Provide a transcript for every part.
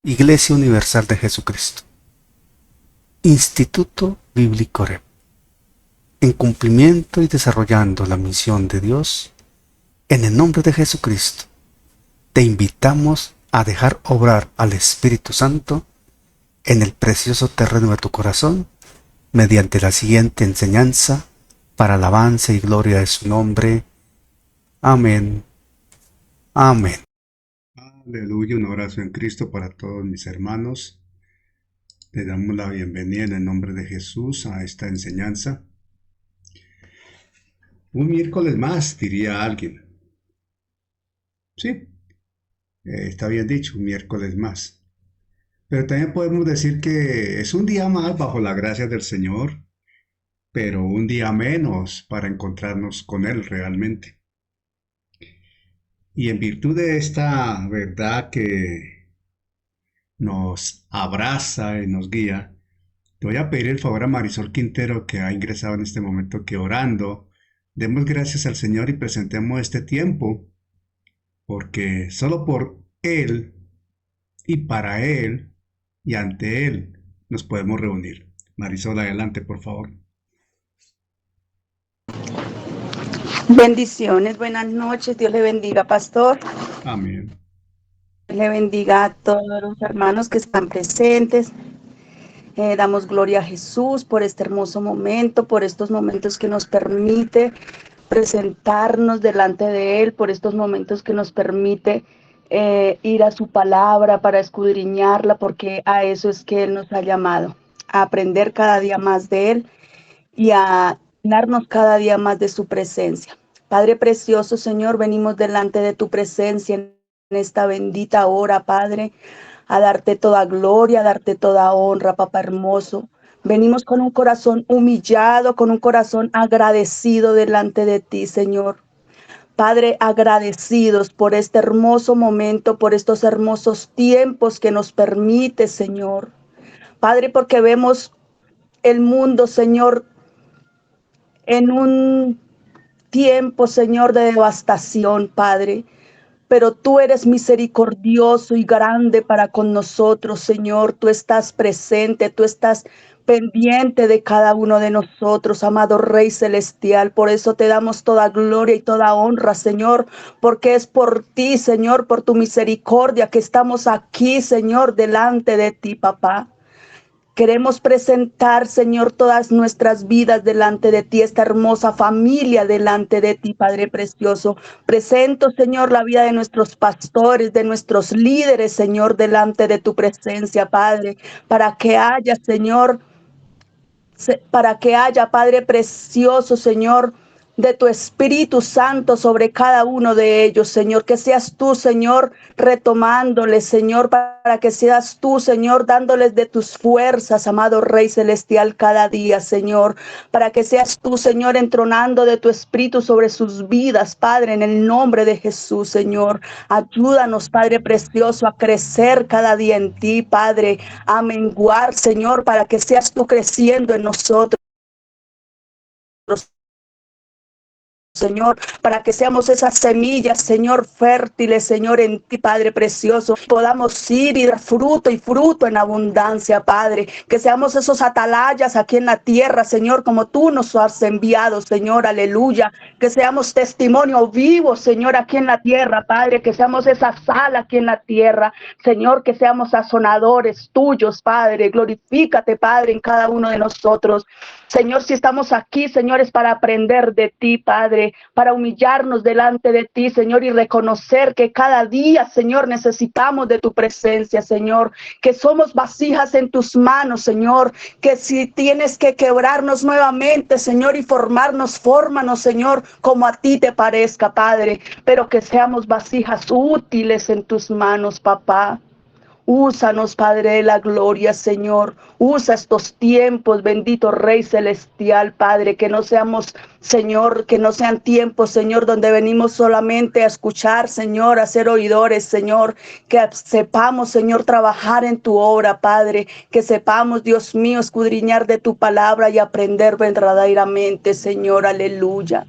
Iglesia Universal de Jesucristo. Instituto Bíblico REP. En cumplimiento y desarrollando la misión de Dios, en el nombre de Jesucristo, te invitamos a dejar obrar al Espíritu Santo en el precioso terreno de tu corazón mediante la siguiente enseñanza para alabanza y gloria de su nombre. Amén. Amén. Aleluya, un abrazo en Cristo para todos mis hermanos. Les damos la bienvenida en el nombre de Jesús a esta enseñanza. Un miércoles más, diría alguien. Sí, está bien dicho, un miércoles más. Pero también podemos decir que es un día más bajo la gracia del Señor, pero un día menos para encontrarnos con Él realmente. Y en virtud de esta verdad que nos abraza y nos guía, te voy a pedir el favor a Marisol Quintero, que ha ingresado en este momento, que orando, demos gracias al Señor y presentemos este tiempo, porque solo por Él y para Él y ante Él nos podemos reunir. Marisol, adelante, por favor. Bendiciones, buenas noches, Dios le bendiga, pastor. Amén. Le bendiga a todos los hermanos que están presentes. Damos gloria a Jesús por este hermoso momento, por estos momentos que nos permite presentarnos delante de Él, por estos momentos que nos permite ir a su palabra para escudriñarla, porque a eso es que Él nos ha llamado, a aprender cada día más de Él y a llenarnos cada día más de su presencia. Padre precioso, Señor, venimos delante de tu presencia en esta bendita hora, Padre, a darte toda gloria, a darte toda honra, papá hermoso. Venimos con un corazón humillado, con un corazón agradecido delante de ti, Señor. Padre, agradecidos por este hermoso momento, por estos hermosos tiempos que nos permite, Señor. Padre, porque vemos el mundo, Señor, en un tiempo, Señor, de devastación, Padre. Pero tú eres misericordioso y grande para con nosotros, Señor. Tú estás presente, tú estás pendiente de cada uno de nosotros, amado Rey Celestial. Por eso te damos toda gloria y toda honra, Señor, porque es por ti, Señor, por tu misericordia que estamos aquí, Señor, delante de ti, papá. Queremos presentar, Señor, todas nuestras vidas delante de ti, esta hermosa familia delante de ti, Padre precioso. Presento, Señor, la vida de nuestros pastores, de nuestros líderes, Señor, delante de tu presencia, Padre, para que haya, Señor, Padre precioso, Señor, de tu Espíritu Santo sobre cada uno de ellos, Señor. Que seas tú, Señor, retomándoles, Señor, para que seas tú, Señor, dándoles de tus fuerzas, amado Rey Celestial, cada día, Señor. Para que seas tú, Señor, entronando de tu Espíritu sobre sus vidas, Padre, en el nombre de Jesús, Señor. Ayúdanos, Padre precioso, a crecer cada día en ti, Padre, a menguar, Señor, para que seas tú creciendo en nosotros, Señor, para que seamos esas semillas, Señor, fértiles, Señor, en ti, Padre precioso, podamos ir y dar fruto y fruto en abundancia, Padre, que seamos esos atalayas aquí en la tierra, Señor, como tú nos has enviado, Señor, aleluya, que seamos testimonio vivo, Señor, aquí en la tierra, Padre, que seamos esa sal aquí en la tierra, Señor, que seamos sazonadores tuyos, Padre, glorifícate, Padre, en cada uno de nosotros. Señor, si estamos aquí, Señor, es para aprender de ti, Padre, para humillarnos delante de ti, Señor, y reconocer que cada día, Señor, necesitamos de tu presencia, Señor, que somos vasijas en tus manos, Señor, que si tienes que quebrarnos nuevamente, Señor, y formarnos, fórmanos, Señor, como a ti te parezca, Padre, pero que seamos vasijas útiles en tus manos, papá. Úsanos, Padre de la gloria, Señor. Usa estos tiempos, bendito Rey Celestial, Padre, que no seamos, Señor, que no sean tiempos, Señor, donde venimos solamente a escuchar, Señor, a ser oidores, Señor, que sepamos, Señor, trabajar en tu obra, Padre, que sepamos, Dios mío, escudriñar de tu palabra y aprender verdaderamente, Señor, aleluya.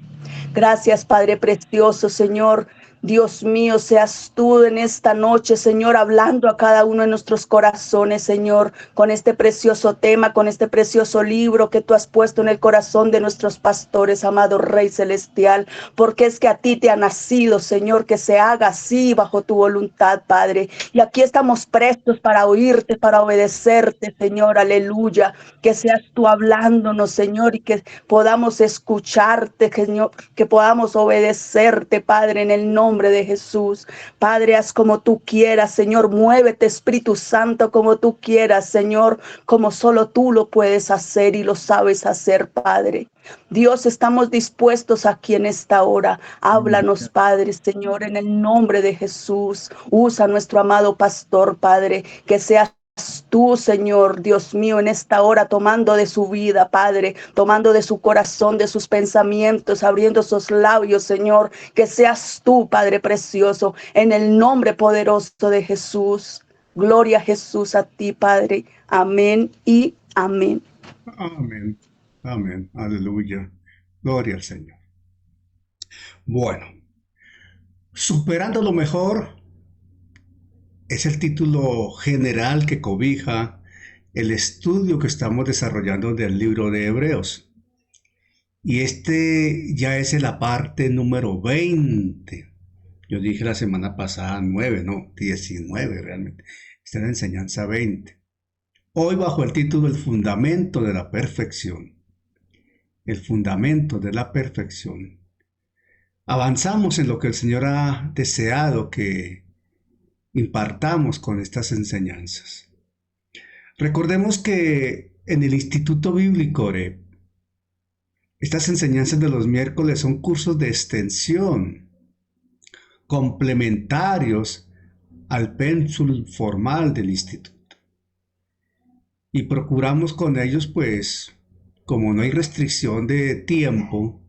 Gracias, Padre precioso, Señor. Dios mío, seas tú en esta noche, Señor, hablando a cada uno de nuestros corazones, Señor, con este precioso tema, con este precioso libro que tú has puesto en el corazón de nuestros pastores, amado Rey Celestial, porque es que a ti te ha nacido, Señor, que se haga así bajo tu voluntad, Padre. Y aquí estamos prestos para oírte, para obedecerte, Señor, aleluya. Que seas tú hablándonos, Señor, y que podamos escucharte, Señor, que podamos obedecerte, Padre, en el nombre de Jesús. Padre, haz como tú quieras, Señor. Muévete, Espíritu Santo, como tú quieras, Señor, como solo tú lo puedes hacer y lo sabes hacer, Padre. Dios, estamos dispuestos aquí en esta hora. Háblanos, Padre, Señor, en el nombre de Jesús. Usa a nuestro amado pastor, Padre, que sea tú, Señor, Dios mío, en esta hora tomando de su vida, Padre, tomando de su corazón, de sus pensamientos, abriendo sus labios, Señor, que seas tú, Padre precioso, en el nombre poderoso de Jesús. Gloria a Jesús, a ti, Padre. Amén y amén. Amén, amén, aleluya, gloria al Señor. Bueno, superando lo mejor es el título general que cobija el estudio que estamos desarrollando del libro de Hebreos. Y este ya es la parte número 20. Yo dije la semana pasada 9, no, 19 realmente. Esta es la enseñanza 20. Hoy bajo el título El fundamento de la perfección. El fundamento de la perfección. Avanzamos en lo que el Señor ha deseado que impartamos con estas enseñanzas. Recordemos que en el Instituto Bíblico Oreb, estas enseñanzas de los miércoles son cursos de extensión, complementarios al pénsul formal del instituto. Y procuramos con ellos, pues, como no hay restricción de tiempo,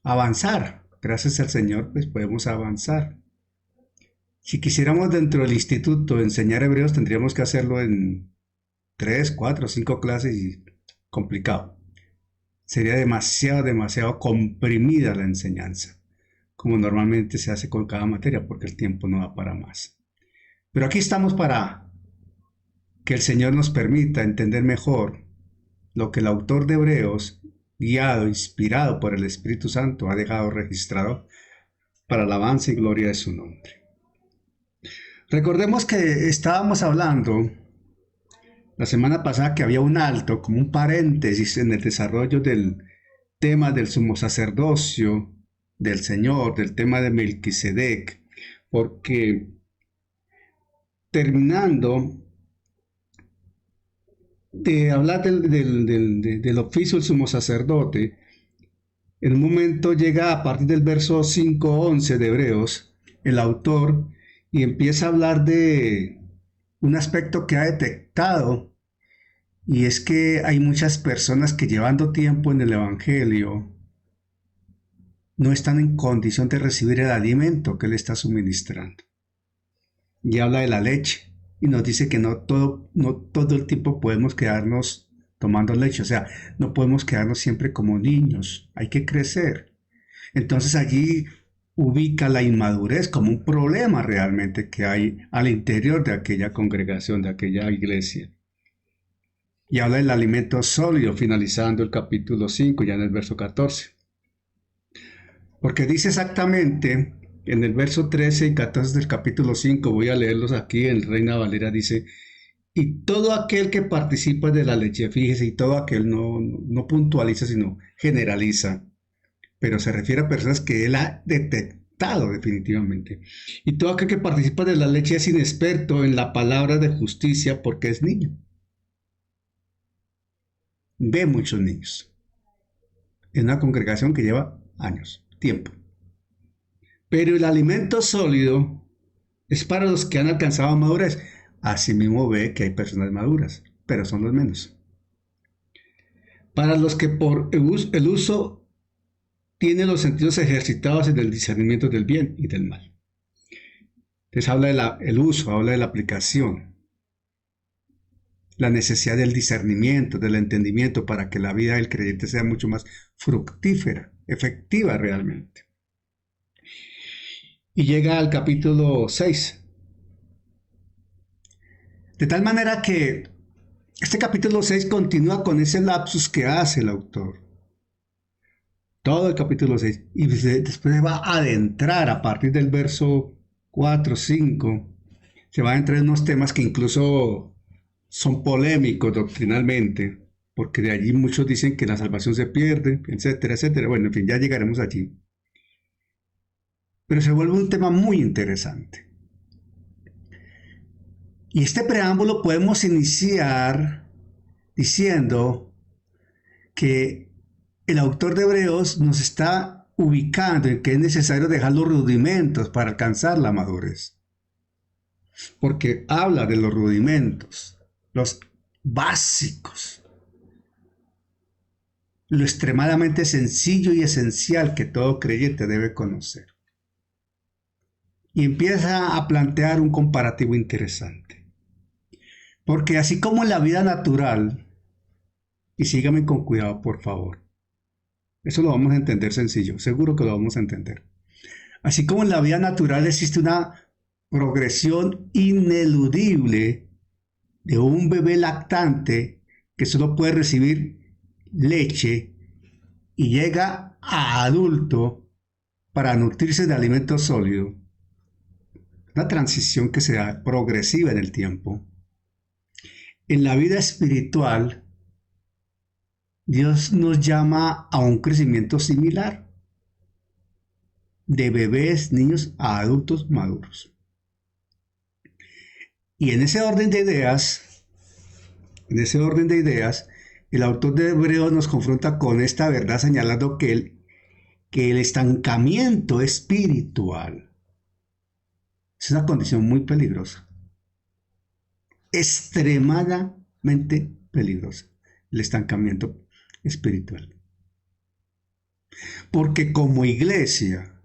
avanzar. Gracias al Señor, pues podemos avanzar. Si quisiéramos dentro del instituto enseñar hebreos, tendríamos que hacerlo en 3, 4, 5 clases y complicado. Sería demasiado comprimida la enseñanza, como normalmente se hace con cada materia, porque el tiempo no da para más. Pero aquí estamos para que el Señor nos permita entender mejor lo que el autor de Hebreos, guiado, inspirado por el Espíritu Santo, ha dejado registrado para alabanza y gloria de su nombre. Recordemos que estábamos hablando la semana pasada que había un alto, como un paréntesis en el desarrollo del tema del sumo sacerdocio del Señor, del tema de Melquisedec, porque terminando de hablar del oficio del sumo sacerdote, en un momento llega a partir del verso 5:11 de Hebreos, el autor, y empieza a hablar de un aspecto que ha detectado, y es que hay muchas personas que llevando tiempo en el Evangelio no están en condición de recibir el alimento que él está suministrando. Y habla de la leche, y nos dice que no todo el tiempo podemos quedarnos tomando leche, o sea, no podemos quedarnos siempre como niños, hay que crecer. Entonces allí ubica la inmadurez como un problema realmente que hay al interior de aquella congregación, de aquella iglesia. Y habla del alimento sólido, finalizando el capítulo 5, ya en el verso 14. Porque dice exactamente, en el verso 13 y 14 del capítulo 5, voy a leerlos aquí en Reina Valera, dice, y todo aquel que participa de la leche, fíjese, y todo aquel no puntualiza, sino generaliza, pero se refiere a personas que él ha detectado definitivamente. Y todo aquel que participa de la leche es inexperto en la palabra de justicia porque es niño. Ve muchos niños en una congregación que lleva años, tiempo. Pero el alimento sólido es para los que han alcanzado madurez. Asimismo ve que hay personas maduras, pero son los menos. Para los que por el uso tienen los sentidos ejercitados en el discernimiento del bien y del mal. Entonces habla del uso, habla de la aplicación. La necesidad del discernimiento, del entendimiento para que la vida del creyente sea mucho más fructífera, efectiva realmente. y llega al capítulo 6. De tal manera que este capítulo 6 continúa con ese lapsus que hace el autor. Todo el capítulo 6. Y después se va a adentrar a partir del verso 4, 5. Se va a entrar en unos temas que incluso son polémicos doctrinalmente, porque de allí muchos dicen que la salvación se pierde, etcétera, etcétera. Bueno, en fin, ya llegaremos allí. Pero se vuelve un tema muy interesante. Y este preámbulo podemos iniciar diciendo que el autor de Hebreos nos está ubicando en que es necesario dejar los rudimentos para alcanzar la madurez. Porque habla de los rudimentos, los básicos, lo extremadamente sencillo y esencial que todo creyente debe conocer. Y empieza a plantear un comparativo interesante. Porque así como en la vida natural, y síganme con cuidado por favor, eso lo vamos a entender sencillo, seguro que lo vamos a entender. Así como en la vida natural existe una progresión ineludible de un bebé lactante que solo puede recibir leche y llega a adulto para nutrirse de alimento sólido, una transición que se da progresiva en el tiempo. En la vida espiritual, Dios nos llama a un crecimiento similar, de bebés, niños a adultos maduros. Y en ese orden de ideas, el autor de Hebreos nos confronta con esta verdad señalando que el estancamiento espiritual es una condición muy peligrosa, extremadamente peligrosa, el estancamiento espiritual. Porque como iglesia,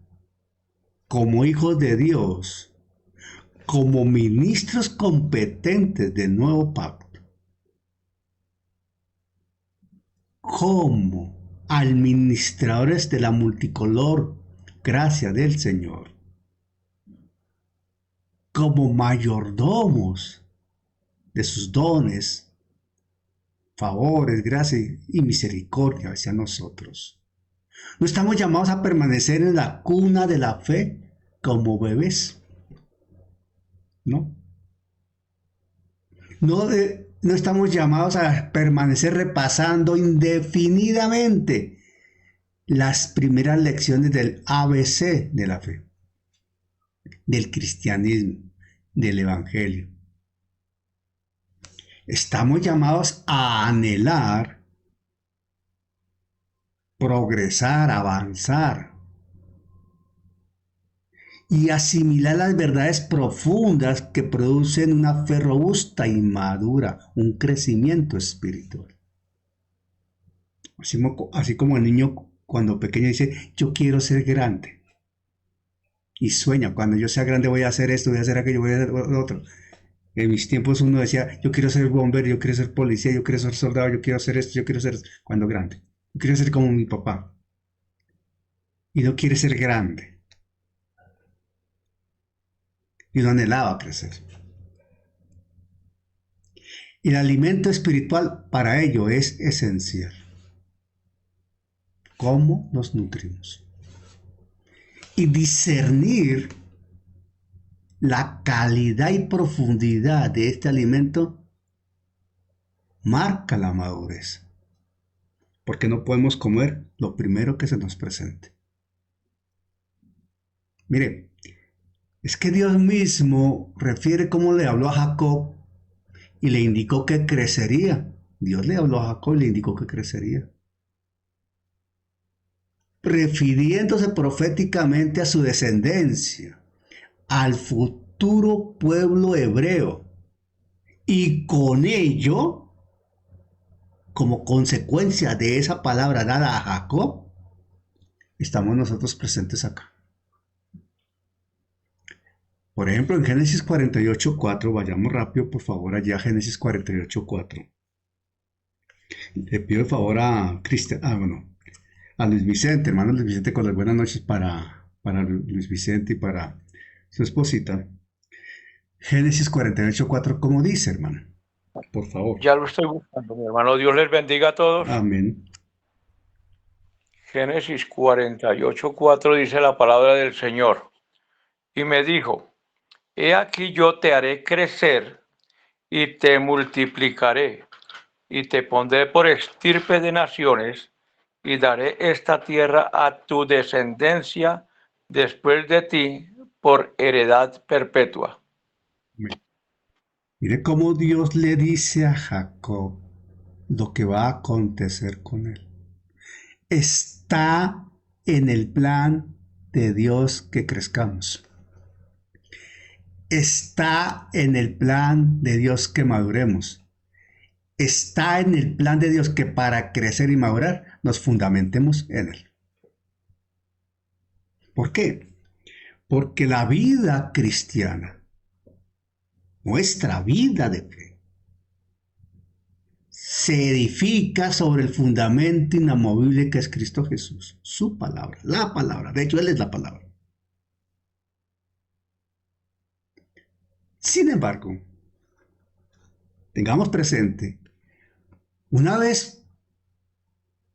como hijos de Dios, como ministros competentes del nuevo pacto, como administradores de la multicolor gracia del Señor, como mayordomos de sus dones, favores, gracia y misericordia hacia nosotros. No estamos llamados a permanecer en la cuna de la fe como bebés. No. No estamos llamados a permanecer repasando indefinidamente las primeras lecciones del ABC de la fe, del cristianismo, del evangelio. Estamos llamados a anhelar, progresar, avanzar y asimilar las verdades profundas que producen una fe robusta y madura, un crecimiento espiritual. Así como el niño cuando pequeño dice, yo quiero ser grande. Y sueña, cuando yo sea grande voy a hacer esto, voy a hacer aquello, voy a hacer lo otro. En mis tiempos uno decía, yo quiero ser bombero, yo quiero ser policía, yo quiero ser soldado, yo quiero hacer esto, yo quiero ser esto, cuando grande. Yo quiero ser como mi papá. Y no quiere ser grande. Y no anhelaba crecer. Y el alimento espiritual para ello es esencial. ¿Cómo nos nutrimos? Y discernir la calidad y profundidad de este alimento marca la madurez. Porque no podemos comer lo primero que se nos presente. Mire, es que Dios mismo refiere cómo le habló a Jacob y le indicó que crecería. Dios le habló a Jacob y le indicó que crecería. Refiriéndose proféticamente a su descendencia, al futuro pueblo hebreo. Y con ello, como consecuencia de esa palabra dada a Jacob, estamos nosotros presentes acá. Por ejemplo, en Génesis 48:4, vayamos rápido, por favor, allá a Génesis 48:4. Le pido el favor a Luis Vicente, hermano Luis Vicente, con las buenas noches para Luis Vicente y para su esposita. Génesis 48:4, ¿cómo dice, hermano? Por favor. Ya lo estoy buscando, mi hermano. Dios les bendiga a todos. Amén. Génesis 48:4 dice la palabra del Señor. Y me dijo, he aquí yo te haré crecer y te multiplicaré y te pondré por estirpe de naciones y daré esta tierra a tu descendencia después de ti por heredad perpetua. Mire cómo Dios le dice a Jacob lo que va a acontecer con él. Está en el plan de Dios que crezcamos. Está en el plan de Dios que maduremos. Está en el plan de Dios que para crecer y madurar nos fundamentemos en él. ¿Por qué? Porque la vida cristiana, nuestra vida de fe, se edifica sobre el fundamento inamovible que es Cristo Jesús, su palabra, la palabra. De hecho, Él es la palabra. Sin embargo, tengamos presente, una vez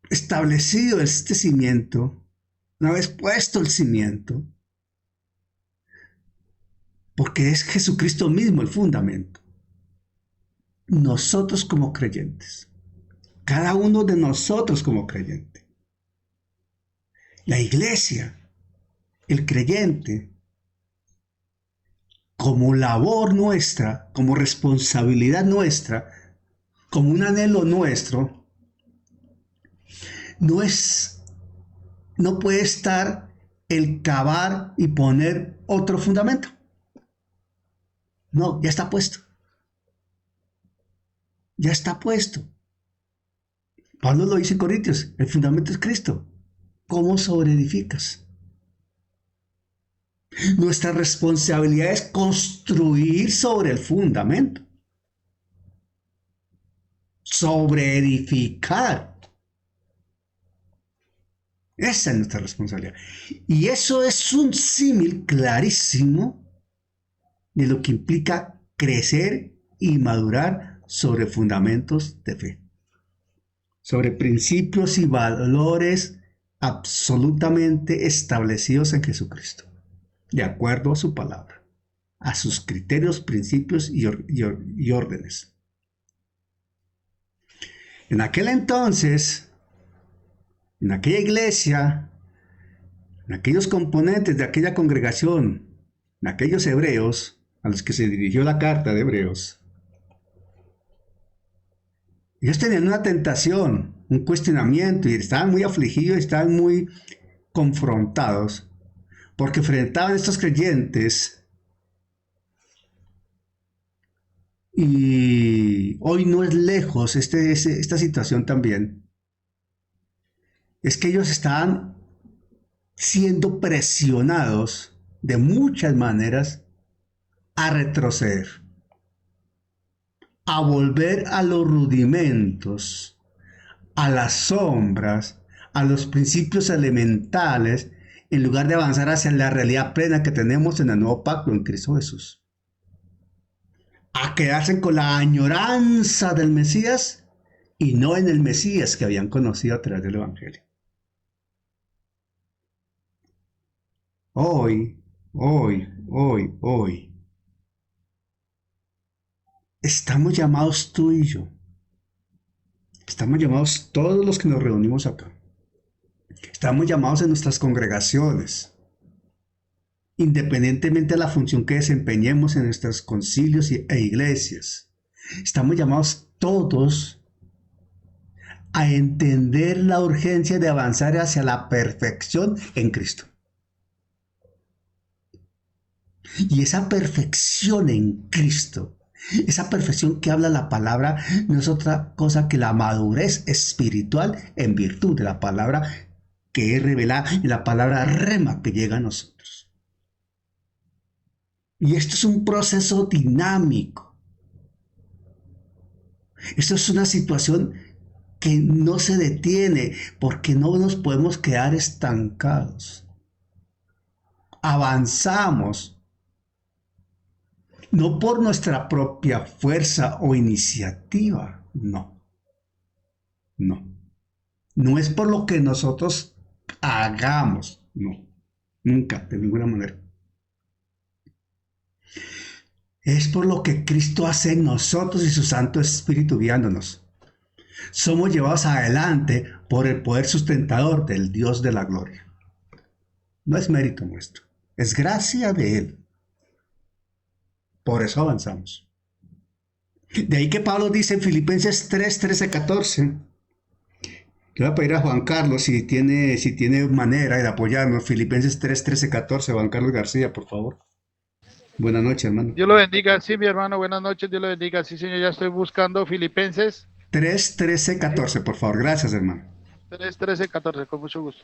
establecido este cimiento, una vez puesto el cimiento, porque es Jesucristo mismo el fundamento, nosotros como creyentes, cada uno de nosotros como creyente, la iglesia, el creyente, como labor nuestra, como responsabilidad nuestra, como un anhelo nuestro, no puede estar el cavar y poner otro fundamento. No, ya está puesto. Ya está puesto. Pablo lo dice en Corintios, el fundamento es Cristo. ¿Cómo sobreedificas? Nuestra responsabilidad es construir sobre el fundamento. Sobreedificar. Esa es nuestra responsabilidad. Y eso es un símil clarísimo de lo que implica crecer y madurar sobre fundamentos de fe, sobre principios y valores absolutamente establecidos en Jesucristo, de acuerdo a su palabra, a sus criterios, principios y órdenes. En aquel entonces, en aquella iglesia, en aquellos componentes de aquella congregación, en aquellos hebreos a los que se dirigió la carta de Hebreos, ellos tenían una tentación, un cuestionamiento, y estaban muy afligidos, estaban muy confrontados, porque enfrentaban a estos creyentes, y hoy no es lejos esta situación también, es que ellos estaban siendo presionados de muchas maneras a retroceder, a volver a los rudimentos, a las sombras, a los principios elementales, en lugar de avanzar hacia la realidad plena que tenemos en el nuevo pacto en Cristo Jesús. A quedarse con la añoranza del Mesías y no en el Mesías que habían conocido a través del Evangelio. Hoy, estamos llamados tú y yo. Estamos llamados todos los que nos reunimos acá. Estamos llamados en nuestras congregaciones, independientemente de la función que desempeñemos en nuestros concilios e iglesias. Estamos llamados todos a entender la urgencia de avanzar hacia la perfección en Cristo. Y esa perfección en Cristo, esa perfección que habla la palabra, no es otra cosa que la madurez espiritual en virtud de la palabra que es revelada en la palabra rema que llega a nosotros. Y esto es un proceso dinámico. Esto es una situación que no se detiene porque no nos podemos quedar estancados. Avanzamos No por nuestra propia fuerza o iniciativa, no. No. No es por lo que nosotros hagamos, no. Nunca, de ninguna manera. Es por lo que Cristo hace en nosotros y su Santo Espíritu guiándonos. Somos llevados adelante por el poder sustentador del Dios de la gloria. No es mérito nuestro, es gracia de Él. Por eso avanzamos. De ahí que Pablo dice en Filipenses 3, 13, 14. Le voy a pedir a Juan Carlos si tiene manera de apoyarnos. Filipenses 3, 13, 14. Juan Carlos García, por favor. Buenas noches, hermano. Dios lo bendiga, sí, mi hermano, buenas noches, Dios lo bendiga, sí, señor, ya estoy buscando Filipenses 3, 13, 14, por favor. Gracias, hermano. 3, 13, 14, con mucho gusto.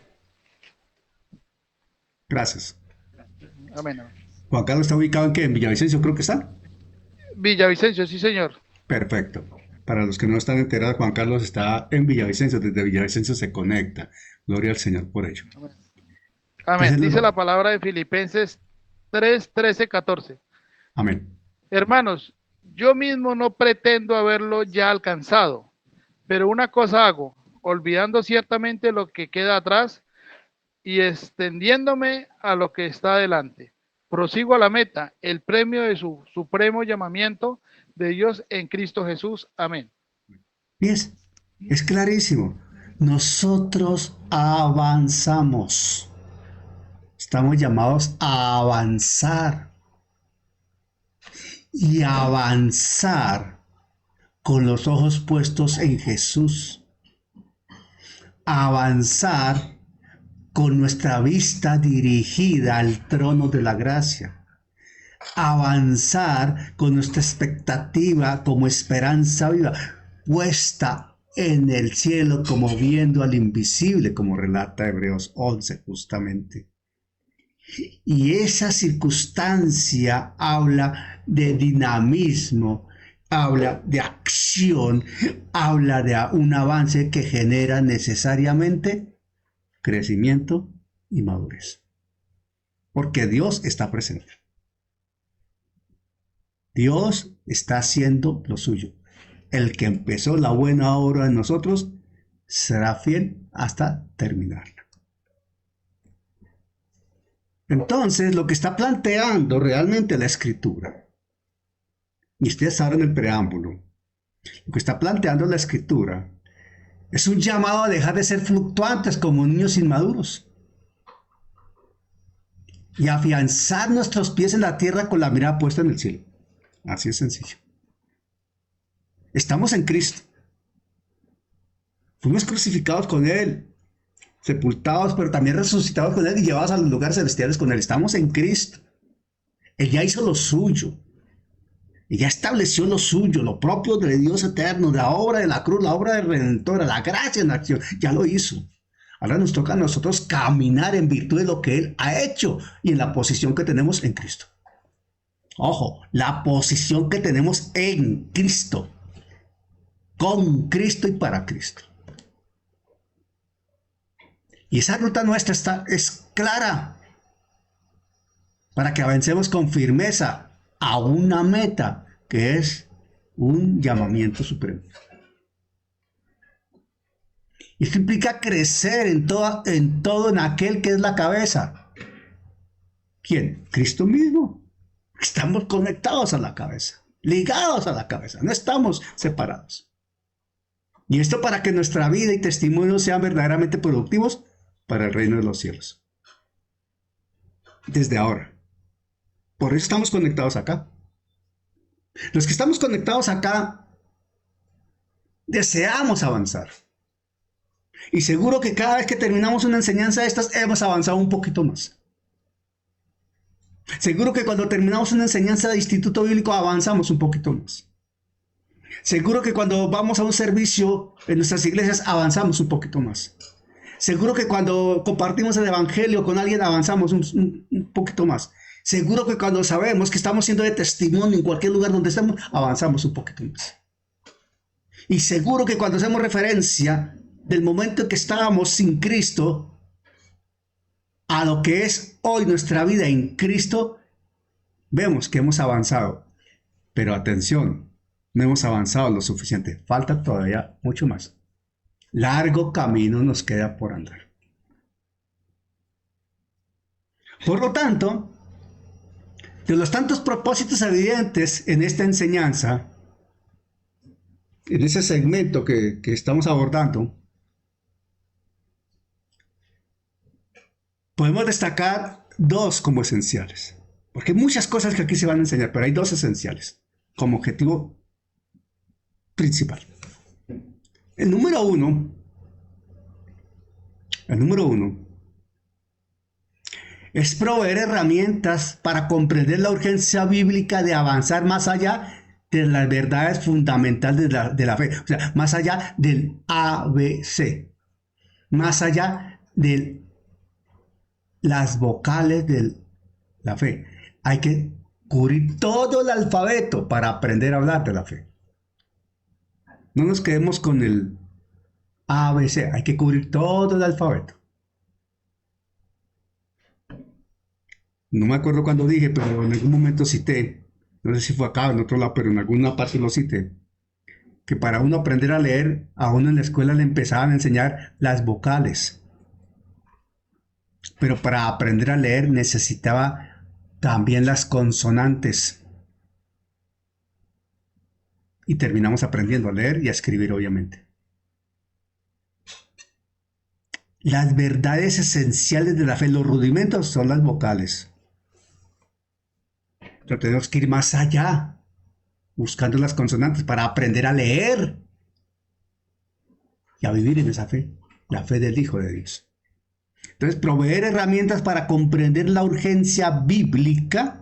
Gracias. Amén. Juan Carlos está ubicado en qué? ¿En Villavicencio creo que está? Villavicencio, sí, señor. Perfecto. Para los que no están enterados, Juan Carlos está en Villavicencio. Desde Villavicencio se conecta. Gloria al Señor por ello. Amén. Dice la palabra de Filipenses 3, 13, 14. Amén. Hermanos, yo mismo no pretendo haberlo ya alcanzado, pero una cosa hago, olvidando ciertamente lo que queda atrás y extendiéndome a lo que está adelante. Prosigo a la meta, el premio de su supremo llamamiento de Dios en Cristo Jesús. Amén. Es clarísimo. Nosotros avanzamos. Estamos llamados a avanzar. Y avanzar con los ojos puestos en Jesús. Avanzar con nuestra vista dirigida al trono de la gracia. Avanzar con nuestra expectativa como esperanza viva, puesta en el cielo como viendo al invisible, como relata Hebreos 11 justamente. Y esa circunstancia habla de dinamismo, habla de acción, habla de un avance que genera necesariamente crecimiento y madurez. Porque Dios está presente. Dios está haciendo lo suyo. El que empezó la buena obra en nosotros será fiel hasta terminarla. Entonces, lo que está planteando realmente la Escritura, y ustedes saben el preámbulo, lo que está planteando la Escritura es un llamado a dejar de ser fluctuantes como niños inmaduros y afianzar nuestros pies en la tierra con la mirada puesta en el cielo. Así es sencillo. Estamos en Cristo. Fuimos crucificados con Él, sepultados, pero también resucitados con Él y llevados a los lugares celestiales con Él. Estamos en Cristo. Él ya hizo lo suyo. Y ya estableció lo suyo, lo propio de Dios eterno, de la obra de la cruz, la obra de Redentora, la gracia en acción. Ya lo hizo. Ahora nos toca a nosotros caminar en virtud de lo que Él ha hecho y en la posición que tenemos en Cristo. Ojo, la posición que tenemos en Cristo, con Cristo y para Cristo. Y esa ruta nuestra es clara para que avancemos con firmeza a una meta que es un llamamiento supremo. Esto implica crecer en todo en aquel que es la cabeza. ¿Quién? Cristo mismo. Estamos conectados a la cabeza, ligados a la cabeza, no estamos separados. Y esto para que nuestra vida y testimonio sean verdaderamente productivos para el reino de los cielos. Desde ahora. Por eso estamos conectados acá. Los que estamos conectados acá deseamos avanzar. Y seguro que cada vez que terminamos una enseñanza de estas hemos avanzado un poquito más. Seguro que cuando terminamos una enseñanza de instituto bíblico avanzamos un poquito más. Seguro que cuando vamos a un servicio en nuestras iglesias avanzamos un poquito más. Seguro que cuando compartimos el evangelio con alguien avanzamos un poquito más. Seguro que cuando sabemos que estamos siendo de testimonio en cualquier lugar donde estemos, avanzamos un poquito más. Y seguro que cuando hacemos referencia del momento en que estábamos sin Cristo a lo que es hoy nuestra vida en Cristo, vemos que hemos avanzado. Pero atención, no hemos avanzado lo suficiente. Falta todavía mucho más. Largo camino nos queda por andar. Por lo tanto, de los tantos propósitos evidentes en esta enseñanza, en ese segmento que estamos abordando, podemos destacar dos como esenciales. Porque hay muchas cosas que aquí se van a enseñar, pero hay dos esenciales como objetivo principal. El número uno es proveer herramientas para comprender la urgencia bíblica de avanzar más allá de las verdades fundamentales de la fe, o sea, más allá del ABC, más allá de las vocales de la fe. Hay que cubrir todo el alfabeto para aprender a hablar de la fe. No nos quedemos con el ABC, hay que cubrir todo el alfabeto. No me acuerdo cuándo dije, pero en algún momento cité, no sé si fue acá o en otro lado, pero en alguna parte lo cité, que para uno aprender a leer, a uno en la escuela le empezaban a enseñar las vocales. Pero para aprender a leer necesitaba también las consonantes. Y terminamos aprendiendo a leer y a escribir, obviamente. Las verdades esenciales de la fe, los rudimentos, son las vocales. Pero tenemos que ir más allá, buscando las consonantes para aprender a leer y a vivir en esa fe, la fe del Hijo de Dios. Entonces, proveer herramientas para comprender la urgencia bíblica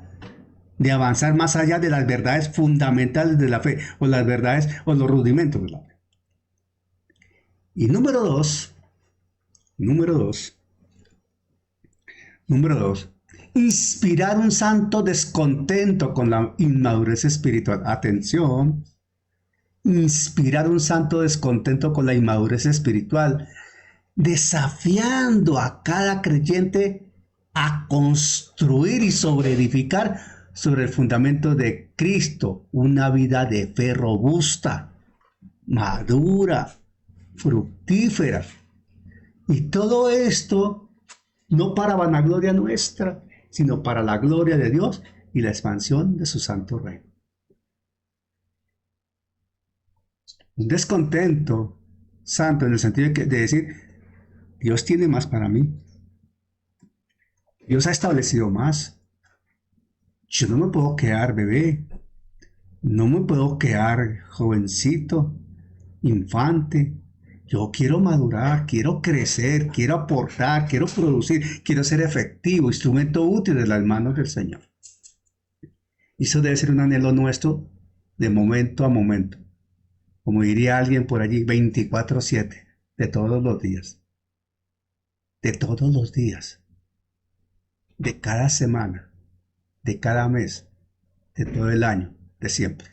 de avanzar más allá de las verdades fundamentales de la fe, o las verdades o los rudimentos de la fe. Y número dos, inspirar un santo descontento con la inmadurez espiritual. Atención, inspirar un santo descontento con la inmadurez espiritual, desafiando a cada creyente a construir y sobreedificar sobre el fundamento de Cristo una vida de fe robusta, madura, fructífera. Y todo esto no para vanagloria nuestra, sino para la gloria de Dios y la expansión de su santo reino. Un descontento santo en el sentido de decir, Dios tiene más para mí. Dios ha establecido más. Yo no me puedo quedar bebé. No me puedo quedar jovencito, infante. Yo quiero madurar, quiero crecer, quiero aportar, quiero producir, quiero ser efectivo, instrumento útil de las manos del Señor. Eso debe ser un anhelo nuestro de momento a momento. Como diría alguien por allí, 24/7, de todos los días. De todos los días. De cada semana. De cada mes. De todo el año. De siempre.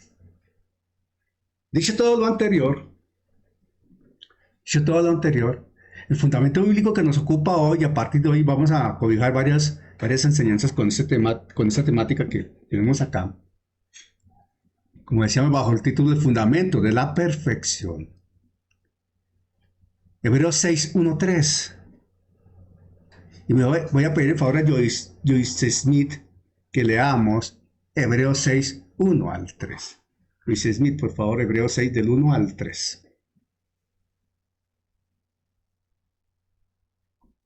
Dicho todo lo anterior, el fundamento bíblico que nos ocupa hoy, a partir de hoy vamos a cobijar varias enseñanzas con esta temática que tenemos acá. Como decíamos, bajo el título de Fundamento de la Perfección. Hebreos 6:1-3. Y voy a pedir el favor a Joyce Smith que leamos Hebreos 6:1-3. Joyce Smith, por favor, Hebreos 6 del 1 al 3.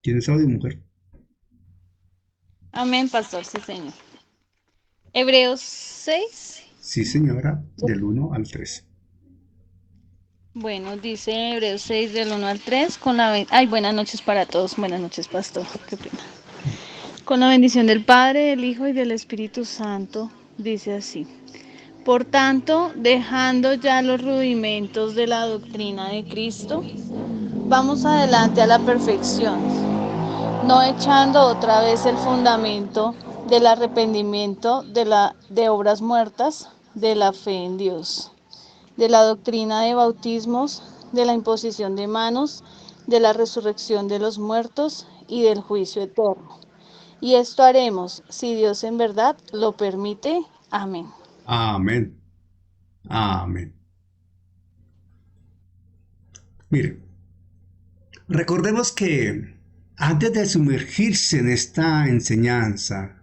¿Tienes audio, mujer? Amén, pastor, sí, señor. Hebreos 6. Sí, señora, del 1 al 3. Bueno, dice Hebreos 6 del 1 al 3 buenas noches para todos. Buenas noches, pastor. Qué pena. Con la bendición del Padre, del Hijo y del Espíritu Santo, dice así. Por tanto, dejando ya los rudimentos de la doctrina de Cristo, vamos adelante a la perfección, no echando otra vez el fundamento del arrepentimiento de obras muertas, de la fe en Dios, de la doctrina de bautismos, de la imposición de manos, de la resurrección de los muertos y del juicio eterno. Y esto haremos, si Dios en verdad lo permite. Amén. Amén. Amén. Mire, recordemos que antes de sumergirse en esta enseñanza,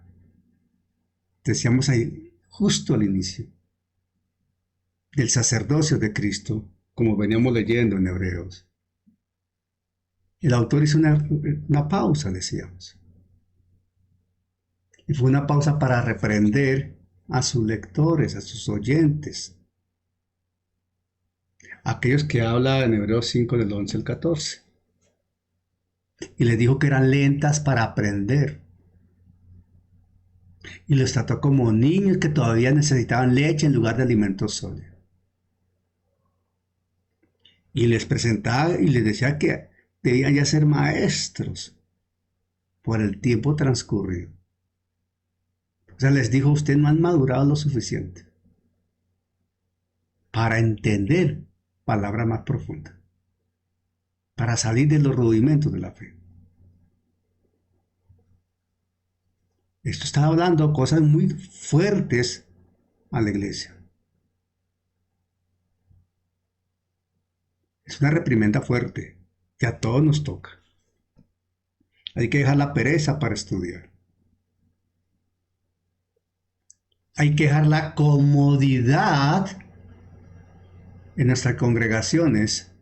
decíamos ahí, justo al inicio, del sacerdocio de Cristo, como veníamos leyendo en Hebreos, el autor hizo una pausa, decíamos. Y fue una pausa para reprender a sus lectores, a sus oyentes, aquellos que habla en Hebreos 5 del 11 al 14. Y les dijo que eran lentas para aprender. Y los trató como niños que todavía necesitaban leche en lugar de alimentos sólidos. Y les presentaba y les decía que debían ya ser maestros por el tiempo transcurrido. O sea, les dijo, ustedes no han madurado lo suficiente para entender palabra más profunda, para salir de los rudimentos de la fe. Esto está hablando cosas muy fuertes a la iglesia. Es una reprimenda fuerte que a todos nos toca. Hay que dejar la pereza para estudiar. Hay que dejar la comodidad en nuestras congregaciones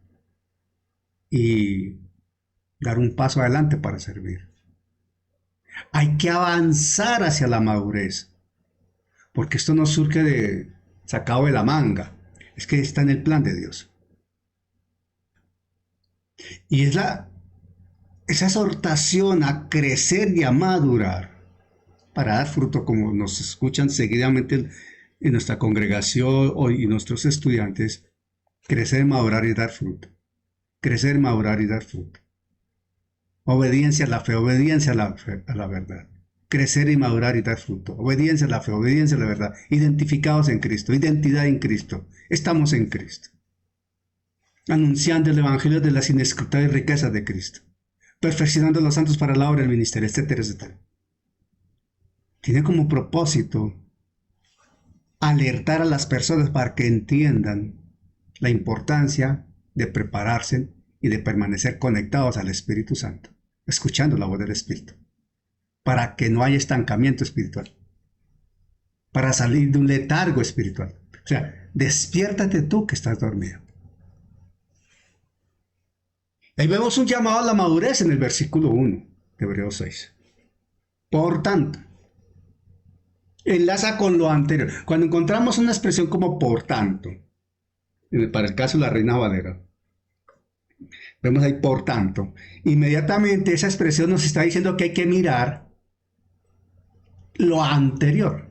y dar un paso adelante para servir. Hay que avanzar hacia la madurez, porque esto no surge de sacado de la manga, es que está en el plan de Dios. Y es esa exhortación a crecer y a madurar para dar fruto, como nos escuchan seguidamente en nuestra congregación y nuestros estudiantes, crecer, madurar y dar fruto. Crecer, madurar y dar fruto. Obediencia a la fe, obediencia a la verdad. Crecer y madurar y dar fruto. Obediencia a la fe, obediencia a la verdad. Identificados en Cristo, identidad en Cristo. Estamos en Cristo. Anunciando el evangelio de las inescrutables riquezas de Cristo. Perfeccionando a los santos para la obra del ministerio, etcétera, etcétera. Tiene como propósito alertar a las personas para que entiendan la importancia de prepararse y de permanecer conectados al Espíritu Santo, escuchando la voz del Espíritu, para que no haya estancamiento espiritual, para salir de un letargo espiritual. O sea, despiértate tú que estás dormido. Ahí vemos un llamado a la madurez en el versículo 1 de Hebreos 6. Por tanto, enlaza con lo anterior. Cuando encontramos una expresión como por tanto, para el caso de la Reina Valera, vemos ahí por tanto, inmediatamente esa expresión nos está diciendo que hay que mirar lo anterior.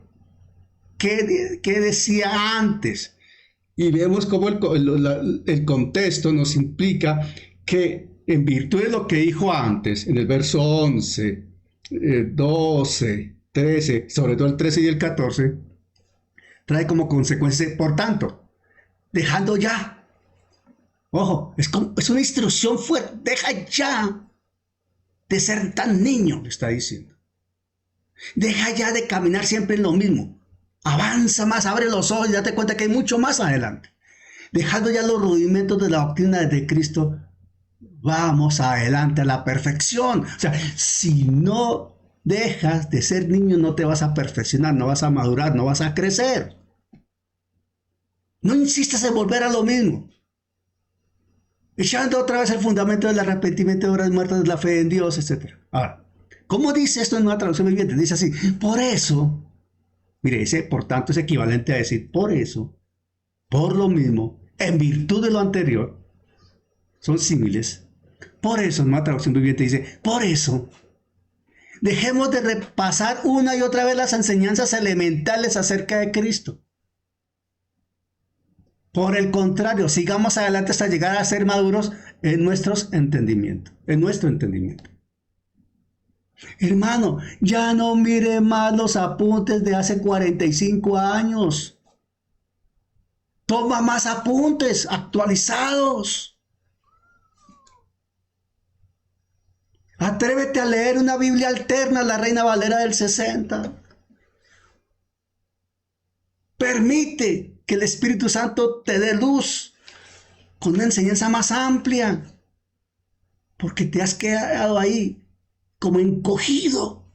¿Qué decía antes? Y vemos cómo el contexto nos implica que en virtud de lo que dijo antes, en el verso 11, 12, 13, sobre todo el 13 y el 14, trae como consecuencia, por tanto, dejando ya. Ojo, es una instrucción fuerte, deja ya de ser tan niño, le está diciendo. Deja ya de caminar siempre en lo mismo. Avanza más, abre los ojos y date cuenta que hay mucho más adelante. Dejando ya los rudimentos de la doctrina de Cristo, vamos adelante a la perfección. O sea, si no dejas de ser niño, no te vas a perfeccionar, no vas a madurar, no vas a crecer. No insistas en volver a lo mismo. Echando otra vez el fundamento del arrepentimiento de obras muertas de la fe en Dios, etc. Ahora, ¿cómo dice esto en una traducción viviente? Dice así, por eso, mire, ese por tanto es equivalente a decir, por eso, por lo mismo, en virtud de lo anterior, son símiles. Por eso, en una traducción viviente dice, por eso, dejemos de repasar una y otra vez las enseñanzas elementales acerca de Cristo. Por el contrario, sigamos adelante hasta llegar a ser maduros en nuestro entendimiento. Hermano, ya no mire más los apuntes de hace 45 años. Toma más apuntes actualizados. Atrévete a leer una Biblia alterna, la Reina Valera del 60. Permite que el Espíritu Santo te dé luz con una enseñanza más amplia, porque te has quedado ahí como encogido.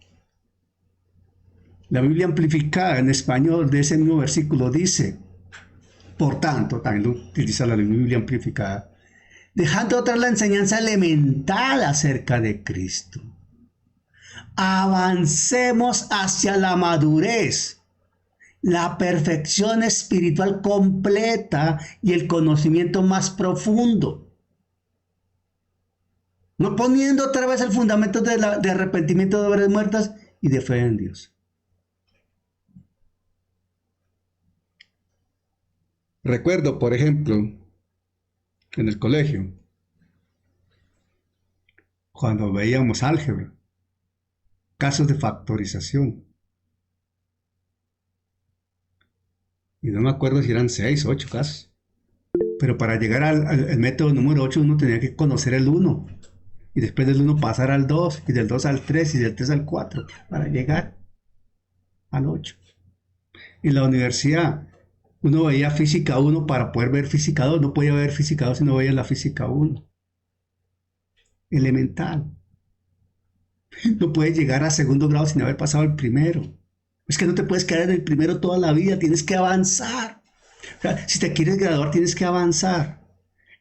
La Biblia amplificada en español de ese mismo versículo dice, por tanto, también lo utiliza la Biblia amplificada, dejando atrás la enseñanza elemental acerca de Cristo, avancemos hacia la madurez, la perfección espiritual completa y el conocimiento más profundo. No poniendo otra vez el fundamento de arrepentimiento de obras muertas y de fe en Dios. Recuerdo, por ejemplo, en el colegio, cuando veíamos álgebra, casos de factorización. Y no me acuerdo si eran 6 o 8 casos. Pero para llegar al método número 8 uno tenía que conocer el 1. Y después del 1 pasar al 2, y del 2 al 3, y del 3 al 4, para llegar al 8. En la universidad uno veía física 1 para poder ver física 2. No podía ver física 2 si no veía la física 1. Elemental. No puedes llegar a segundo grado sin haber pasado el primero. Es que no te puedes quedar en el primero toda la vida, tienes que avanzar. O sea, si te quieres graduar, tienes que avanzar.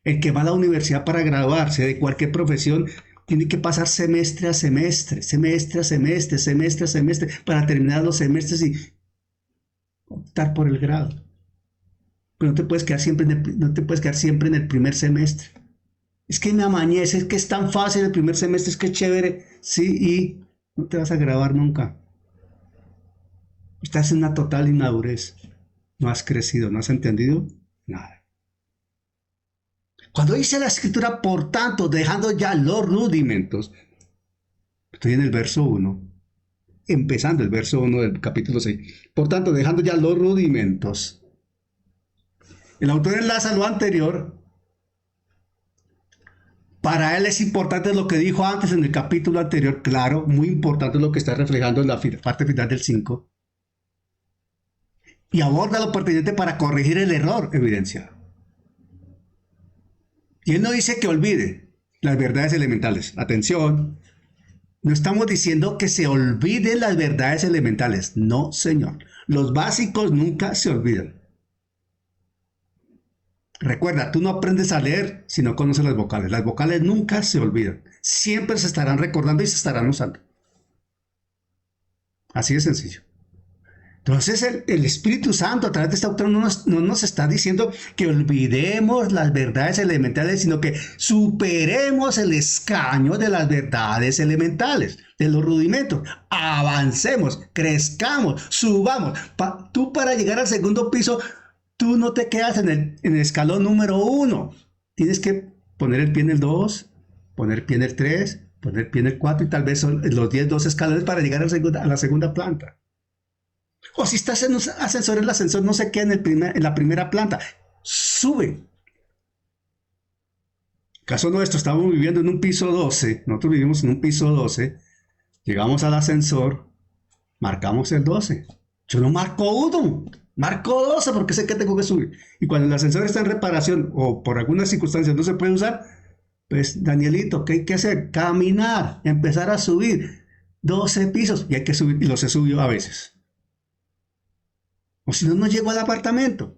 El que va a la universidad para graduarse de cualquier profesión tiene que pasar semestre a semestre, semestre a semestre, semestre a semestre, para terminar los semestres y optar por el grado. Pero no te puedes quedar siempre en el primer semestre. Es que me amañece, es que es tan fácil el primer semestre, es que es chévere. Sí, y no te vas a graduar nunca. Estás en una total inmadurez. No has crecido, no has entendido nada. Cuando dice la escritura, por tanto, dejando ya los rudimentos, estoy en el verso 1, empezando el verso 1 del capítulo 6. Por tanto, dejando ya los rudimentos. El autor enlaza lo anterior. Para él es importante lo que dijo antes en el capítulo anterior, claro, muy importante lo que está reflejando en la parte final del 5. Y aborda lo pertinente para corregir el error evidenciado. Y él no dice que olvide las verdades elementales. Atención, no estamos diciendo que se olviden las verdades elementales. No, señor. Los básicos nunca se olvidan. Recuerda, tú no aprendes a leer si no conoces las vocales. Las vocales nunca se olvidan. Siempre se estarán recordando y se estarán usando. Así de sencillo. Entonces el Espíritu Santo a través de esta doctrina no nos está diciendo que olvidemos las verdades elementales, sino que superemos el escaño de las verdades elementales, de los rudimentos. Avancemos, crezcamos, subamos. Tú para llegar al segundo piso, tú no te quedas en el escalón número 1. Tienes que poner el pie en el 2, poner el pie en el 3, poner el pie en el 4 y tal vez son los 12 escalones para llegar a la segunda planta. O si estás en un ascensor, el ascensor no se queda en la primera planta. Sube. Caso nuestro, estamos viviendo en un piso 12. Nosotros vivimos en un piso 12. Llegamos al ascensor, marcamos el 12. Yo no marco 1, marco 12 porque sé que tengo que subir. Y cuando el ascensor está en reparación o por algunas circunstancias no se puede usar, pues Danielito, ¿qué hay que hacer? Caminar, empezar a subir 12 pisos y hay que subir, y los he subido a veces. O si no, no llego al apartamento.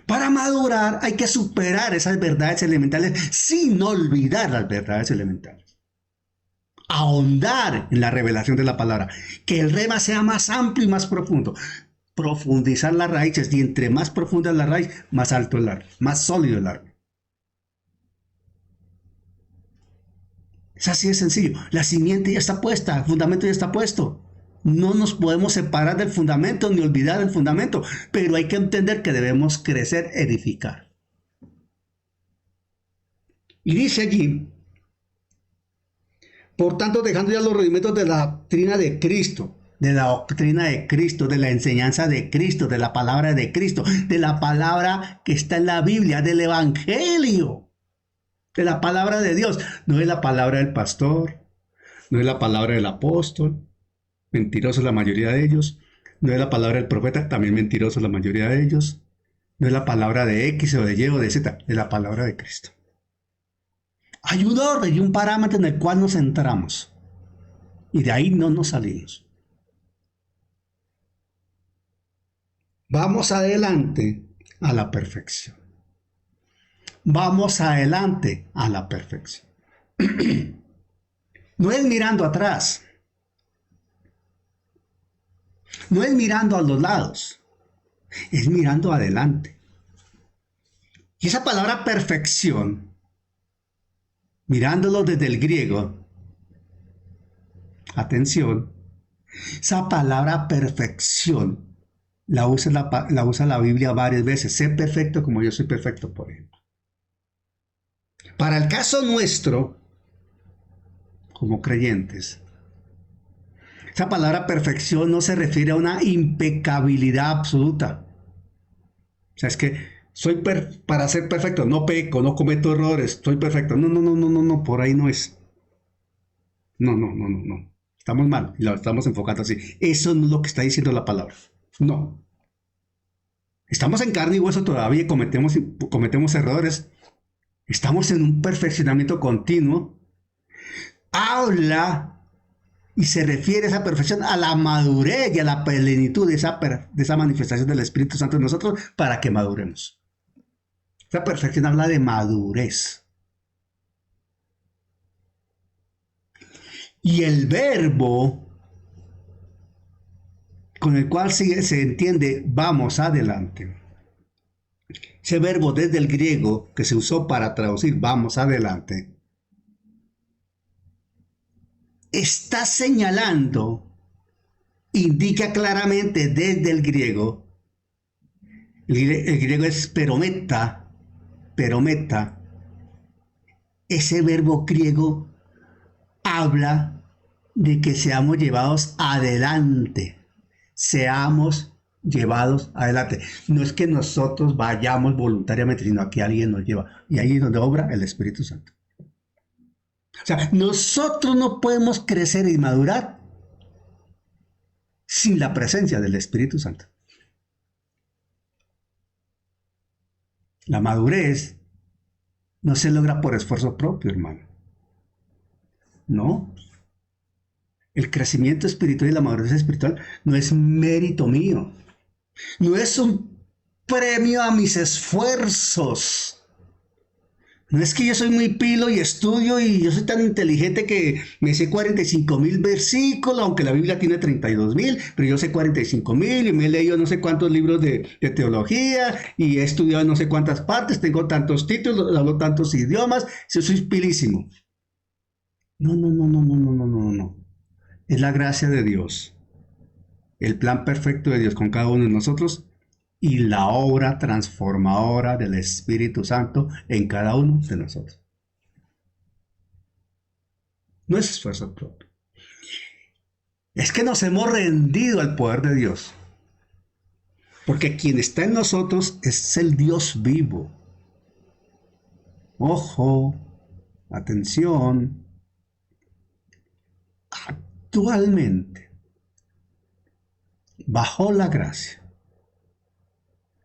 Para madurar hay que superar esas verdades elementales sin olvidar las verdades elementales. Ahondar en la revelación de la palabra. Que el rema sea más amplio y más profundo. Profundizar las raíces y entre más profunda es la raíz, más alto el árbol, más sólido el árbol. Es así de sencillo. La simiente ya está puesta, el fundamento ya está puesto. No nos podemos separar del fundamento ni olvidar el fundamento, pero hay que entender que debemos crecer, edificar. Y dice allí, por tanto, dejando ya los rudimentos de la doctrina de Cristo, de la doctrina de Cristo, de la enseñanza de Cristo, de la palabra de Cristo, de la palabra que está en la Biblia, del Evangelio, de la palabra de Dios. No es la palabra del pastor, no es la palabra del apóstol, mentirosos la mayoría de ellos. No es la palabra del profeta, también mentirosos la mayoría de ellos. No es la palabra de X o de Y o de Z, es la palabra de Cristo. Hay un orden y un parámetro en el cual nos centramos. Y de ahí no nos salimos. Vamos adelante a la perfección. Vamos adelante a la perfección. No es mirando atrás. No es mirando a los lados. Es mirando adelante. Y esa palabra perfección, mirándolo desde el griego, atención, esa palabra perfección la usa la Biblia varias veces. Sé perfecto como yo soy perfecto, por ejemplo. Para el caso nuestro, como creyentes, esa palabra perfección no se refiere a una impecabilidad absoluta. O sea, es que para ser perfecto, no peco, no cometo errores, soy perfecto. No, por ahí no es. No. Estamos mal, lo estamos enfocando así. Eso no es lo que está diciendo la palabra. No. Estamos en carne y hueso todavía y cometemos errores. Estamos en un perfeccionamiento continuo. Habla y se refiere esa perfección a la madurez y a la plenitud de esa manifestación del Espíritu Santo en nosotros para que maduremos. Esa perfección habla de madurez. Y el verbo con el cual se entiende vamos adelante. Ese verbo desde el griego que se usó para traducir vamos adelante está señalando, indica claramente desde el griego, el griego es perometa, ese verbo griego habla de que seamos llevados adelante, No es que nosotros vayamos voluntariamente, sino que alguien nos lleva, y ahí es donde obra el Espíritu Santo. O sea, nosotros no podemos crecer y madurar sin la presencia del Espíritu Santo. La madurez no se logra por esfuerzo propio, hermano. No. El crecimiento espiritual y la madurez espiritual no es mérito mío. No es un premio a mis esfuerzos. No es que yo soy muy pilo y estudio y yo soy tan inteligente que me sé 45,000 versículos, aunque la Biblia tiene 32,000, pero yo sé 45,000 y me he leído no sé cuántos libros de teología y he estudiado en no sé cuántas partes, tengo tantos títulos, hablo tantos idiomas, yo soy pilísimo. No. Es la gracia de Dios, el plan perfecto de Dios con cada uno de nosotros y la obra transformadora del Espíritu Santo en cada uno de nosotros. No es esfuerzo propio. Es que nos hemos rendido al poder de Dios. Porque quien está en nosotros es el Dios vivo. Ojo, atención. Actualmente, bajo la gracia,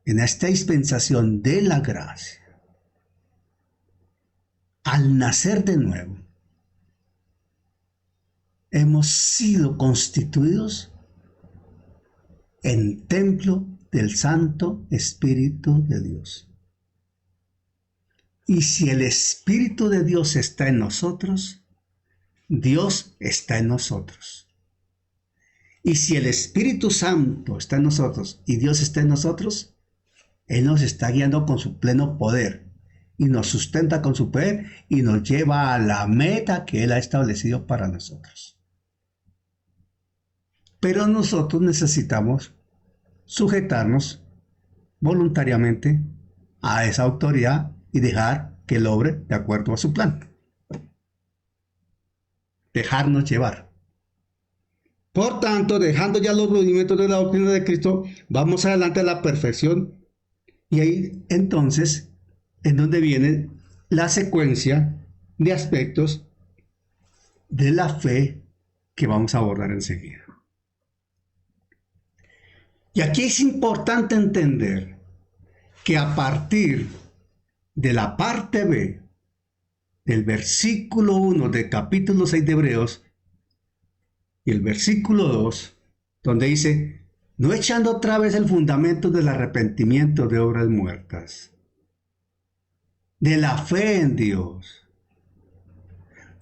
en esta dispensación de la gracia, al nacer de nuevo, hemos sido constituidos en templo del Santo Espíritu de Dios. Y si el Espíritu de Dios está en nosotros, Dios está en nosotros. Y si el Espíritu Santo está en nosotros y Dios está en nosotros, Él nos está guiando con su pleno poder y nos sustenta con su poder y nos lleva a la meta que Él ha establecido para nosotros. Pero nosotros necesitamos sujetarnos voluntariamente a esa autoridad y dejar que Él obre de acuerdo a su plan. Dejarnos llevar. Por tanto, dejando ya los rudimentos de la doctrina de Cristo, vamos adelante a la perfección. Y ahí entonces es donde viene la secuencia de aspectos de la fe que vamos a abordar enseguida. Y aquí es importante entender que a partir de la parte B del versículo 1 del capítulo 6 de Hebreos y el versículo 2, donde dice, no echando otra vez el fundamento del arrepentimiento de obras muertas, de la fe en Dios,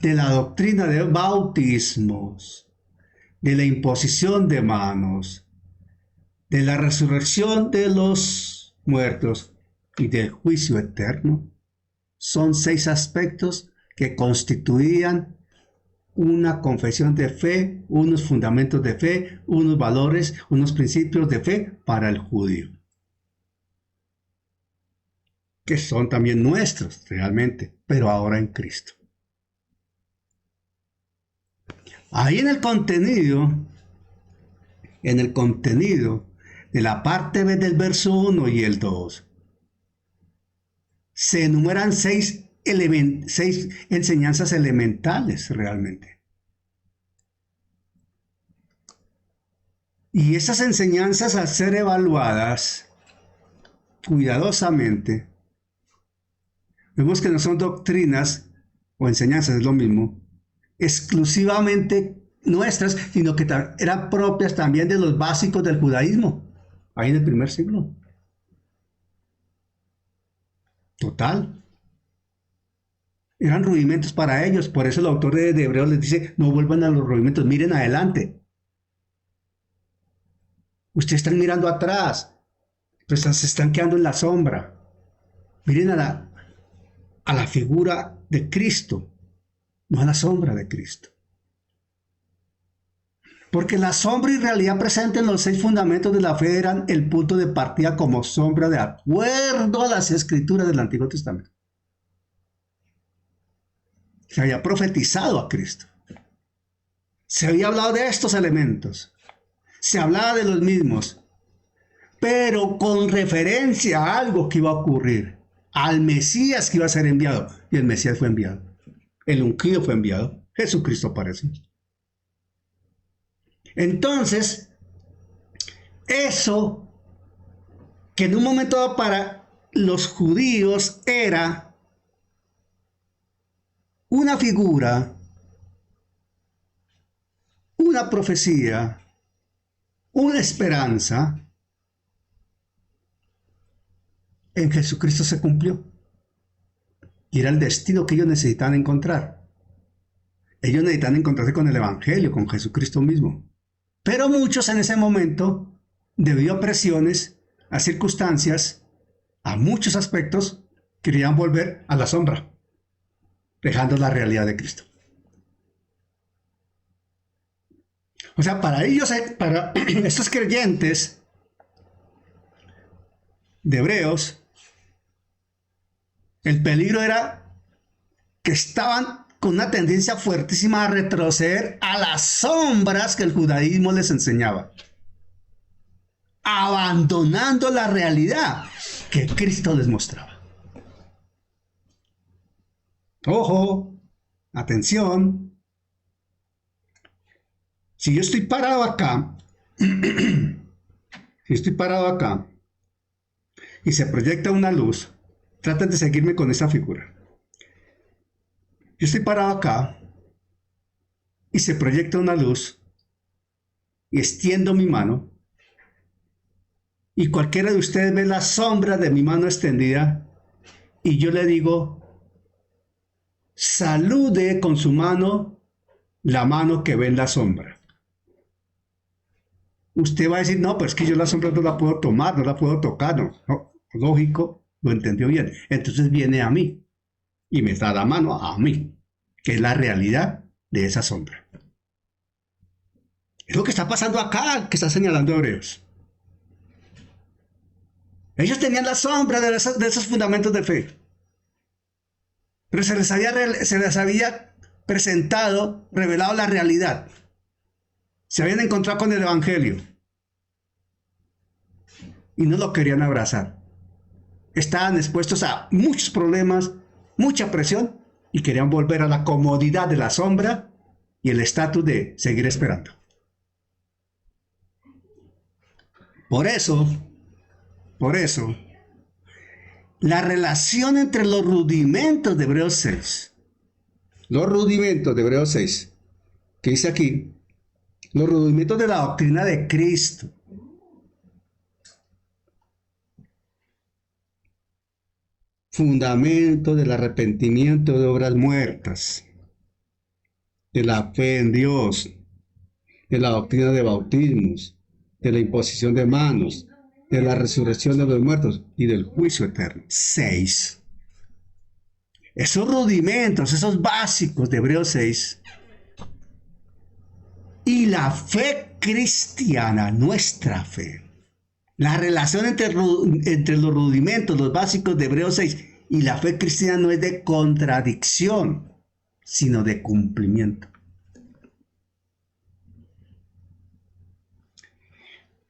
de la doctrina de bautismos, de la imposición de manos, de la resurrección de los muertos y del juicio eterno, son 6 aspectos que constituían una confesión de fe, unos fundamentos de fe, unos valores, unos principios de fe para el judío, que son también nuestros realmente, pero ahora en Cristo. Ahí en el contenido de la parte B del verso 1 y el 2, se enumeran 6 enseñanzas elementales realmente. Y esas enseñanzas, al ser evaluadas cuidadosamente, vemos que no son doctrinas o enseñanzas, es lo mismo, exclusivamente nuestras, sino que eran propias también de los básicos del judaísmo, ahí en el primer siglo. Total. Eran rudimentos para ellos, por eso el autor de Hebreos les dice, no vuelvan a los rudimentos, miren adelante. Ustedes están mirando atrás, pues se están quedando en la sombra. Miren a la figura de Cristo, no a la sombra de Cristo. Porque la sombra y realidad presente en los 6 fundamentos de la fe eran el punto de partida como sombra de acuerdo a las escrituras del Antiguo Testamento. Se había profetizado a Cristo. Se había hablado de estos elementos. Se hablaba de los mismos. Pero con referencia a algo que iba a ocurrir. Al Mesías que iba a ser enviado. Y el Mesías fue enviado. El ungido fue enviado. Jesucristo aparece. Entonces, eso que en un momento dado para los judíos era una figura, una profecía, una esperanza, en Jesucristo se cumplió. Y era el destino que ellos necesitaban encontrar. Ellos necesitaban encontrarse con el Evangelio, con Jesucristo mismo. Pero muchos en ese momento, debido a presiones, a circunstancias, a muchos aspectos, querían volver a la sombra, dejando la realidad de Cristo. O sea, para ellos, para estos creyentes de Hebreos, el peligro era que estaban con una tendencia fuertísima a retroceder a las sombras que el judaísmo les enseñaba, abandonando la realidad que Cristo les mostraba. Ojo, atención. Si yo estoy parado acá, y se proyecta una luz, traten de seguirme con esa figura. Yo estoy parado acá y se proyecta una luz y extiendo mi mano y cualquiera de ustedes ve la sombra de mi mano extendida y yo le digo, salude con su mano la mano que ve en la sombra. Usted va a decir, no, pero es que yo la sombra no la puedo tomar, no la puedo tocar, no, lógico, lo entendió bien. Entonces viene a mí y me da la mano a mí, que es la realidad de esa sombra. Es lo que está pasando acá, que está señalando Hebreos. Ellos tenían la sombra de esos fundamentos de fe, pero se les había presentado, revelado la realidad. Se habían encontrado con el Evangelio y no lo querían abrazar. Estaban expuestos a muchos problemas, mucha presión, y querían volver a la comodidad de la sombra y el estatus de seguir esperando. Por eso, la relación entre los rudimentos de Hebreos 6, que dice aquí, los rudimentos de la doctrina de Cristo, fundamento del arrepentimiento de obras muertas, de la fe en Dios, de la doctrina de bautismos, de la imposición de manos, de la resurrección de los muertos y del juicio eterno. 6. Esos rudimentos, esos básicos de Hebreos 6, y la fe cristiana, nuestra fe, la relación entre los rudimentos, los básicos de Hebreos 6 y la fe cristiana no es de contradicción, sino de cumplimiento.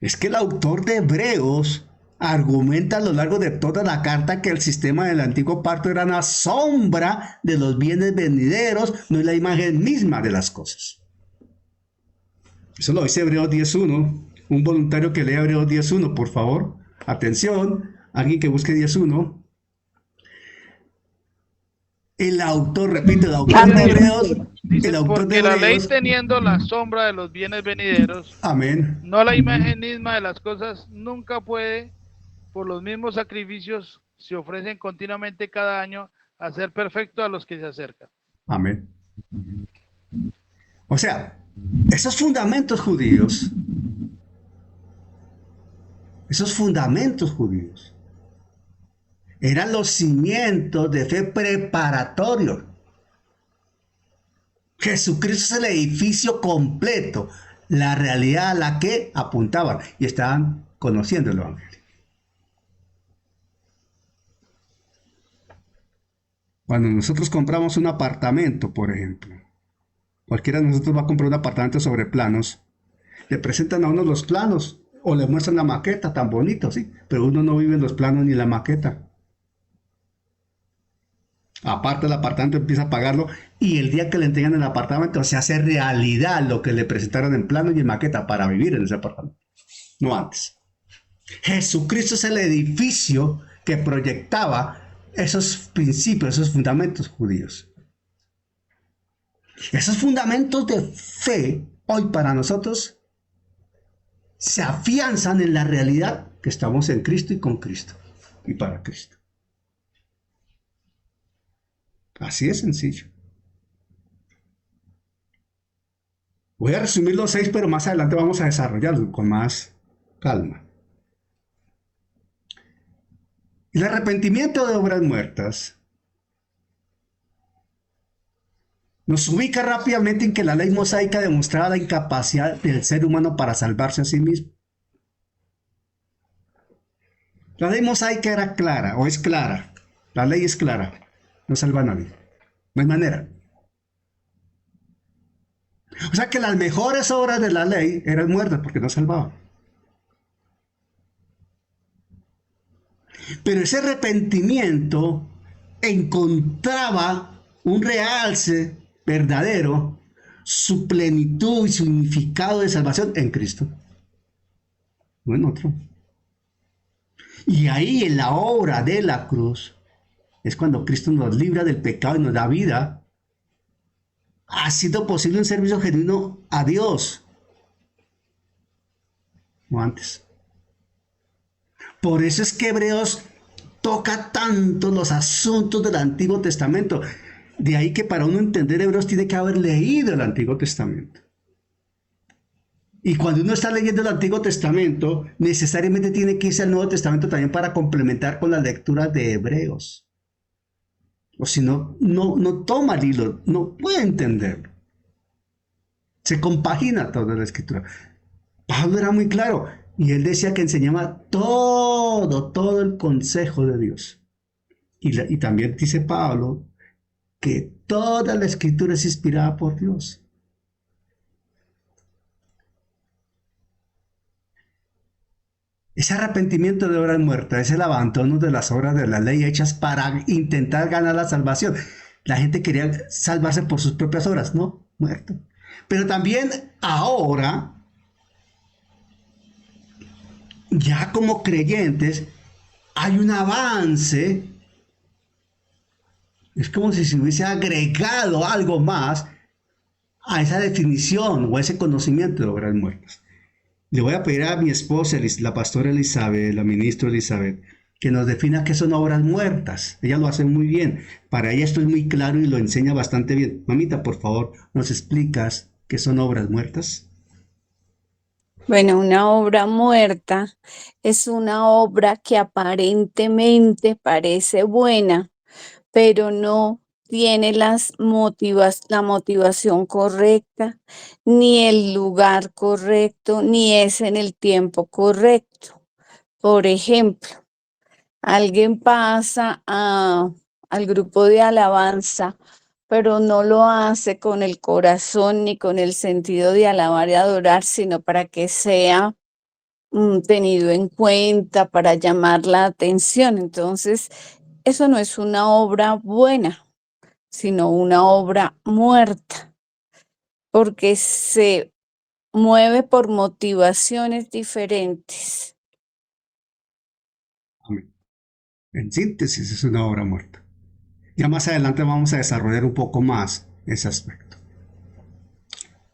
Es que el autor de Hebreos argumenta a lo largo de toda la carta que el sistema del antiguo pacto era una sombra de los bienes venideros, no es la imagen misma de las cosas. Eso lo dice Hebreos 10.1. Un voluntario que lea Hebreos 10.1, por favor. Atención, alguien que busque 10.1. El autor, repito, el autor de Hebreos. Dice, El autor porque de la ley Hebreos. teniendo la sombra de los bienes venideros, Amén. no la imagen misma de las cosas, nunca puede, por los mismos sacrificios, se ofrecen continuamente cada año, hacer perfecto a los que se acercan. Amén. O sea, esos fundamentos judíos, eran los cimientos de fe preparatorios. Jesucristo es el edificio completo, la realidad a la que apuntaban y estaban conociendo el Evangelio. Cuando nosotros compramos un apartamento, por ejemplo, cualquiera de nosotros va a comprar un apartamento sobre planos, le presentan a uno los planos o le muestran la maqueta, tan bonito, sí, pero uno no vive en los planos ni en la maqueta. Aparte el apartamento empieza a pagarlo y el día que le entregan el apartamento se hace realidad lo que le presentaron en plano y en maqueta para vivir en ese apartamento, no antes. Jesucristo es el edificio que proyectaba esos principios, esos fundamentos judíos. Esos fundamentos de fe hoy para nosotros se afianzan en la realidad que estamos en Cristo y con Cristo y para Cristo. Así de sencillo. Voy a resumir los 6, pero más adelante vamos a desarrollarlo con más calma. El arrepentimiento de obras muertas nos ubica rápidamente en que la ley mosaica demostraba la incapacidad del ser humano para salvarse a sí mismo. La ley mosaica era clara, o es clara. La ley es clara. No salva a nadie. No hay manera. O sea que las mejores obras de la ley eran muertas porque no salvaban. Pero ese arrepentimiento encontraba un realce verdadero, su plenitud y significado de salvación en Cristo, no en otro. Y ahí en la obra de la cruz es cuando Cristo nos libra del pecado y nos da vida. Ha sido posible un servicio genuino a Dios, no antes. Por eso es que Hebreos toca tanto los asuntos del Antiguo Testamento. De ahí que para uno entender Hebreos tiene que haber leído el Antiguo Testamento. Y cuando uno está leyendo el Antiguo Testamento, necesariamente tiene que irse al Nuevo Testamento también para complementar con las lecturas de Hebreos. O si no, no toma el hilo, no puede entenderlo. Se compagina toda la Escritura. Pablo era muy claro. Y él decía que enseñaba todo el consejo de Dios. Y también dice Pablo que toda la Escritura es inspirada por Dios. Ese arrepentimiento de obras muertas es el abandono de las obras de la ley hechas para intentar ganar la salvación. La gente quería salvarse por sus propias obras, no, muerto. Pero también ahora ya como creyentes hay un avance. Es como si se hubiese agregado algo más a esa definición o a ese conocimiento de obras muertas. Le voy a pedir a mi esposa, la pastora Elizabeth, la ministra Elizabeth, que nos defina qué son obras muertas. Ella lo hace muy bien. Para ella esto es muy claro y lo enseña bastante bien. Mamita, por favor, ¿nos explicas qué son obras muertas? Bueno, una obra muerta es una obra que aparentemente parece buena, pero no tiene la motivación correcta, ni el lugar correcto, ni es en el tiempo correcto. Por ejemplo, alguien pasa al grupo de alabanza, pero no lo hace con el corazón ni con el sentido de alabar y adorar, sino para que sea tenido en cuenta, para llamar la atención. Entonces, eso no es una obra buena, sino una obra muerta, porque se mueve por motivaciones diferentes. Amén. En síntesis, es una obra muerta. Ya más adelante vamos a desarrollar un poco más ese aspecto.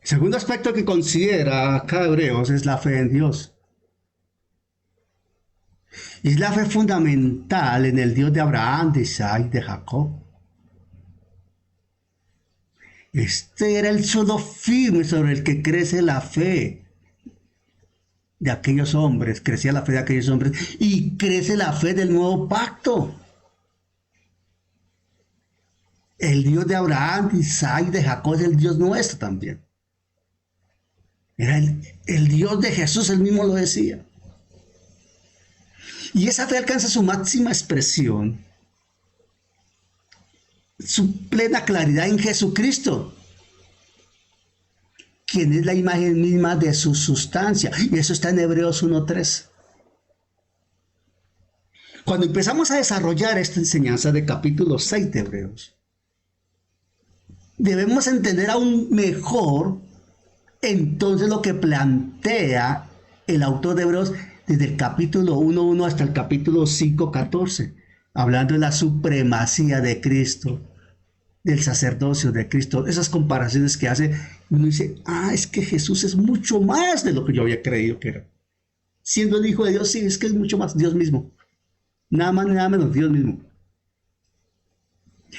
El segundo aspecto que considera acá Hebreos es la fe en Dios. Es la fe fundamental en el Dios de Abraham, de Isaac, de Jacob. Este era el suelo firme sobre el que crece la fe de aquellos hombres, crecía la fe de aquellos hombres y crece la fe del nuevo pacto. El Dios de Abraham, de Isaac, de Jacob es el Dios nuestro también. Era el Dios de Jesús, él mismo lo decía. Y esa fe alcanza su máxima expresión, su plena claridad en Jesucristo, quien es la imagen misma de su sustancia. Y eso está en Hebreos 1:3. Cuando empezamos a desarrollar esta enseñanza de capítulo 6 de Hebreos, debemos entender aún mejor entonces lo que plantea el autor de Hebreos desde el capítulo 1:1 hasta el capítulo 5:14, hablando de la supremacía de Cristo, del sacerdocio de Cristo, esas comparaciones que hace, uno dice, es que Jesús es mucho más de lo que yo había creído que era. Siendo el Hijo de Dios, sí, es que es mucho más Dios mismo. Nada más ni nada menos, Dios mismo.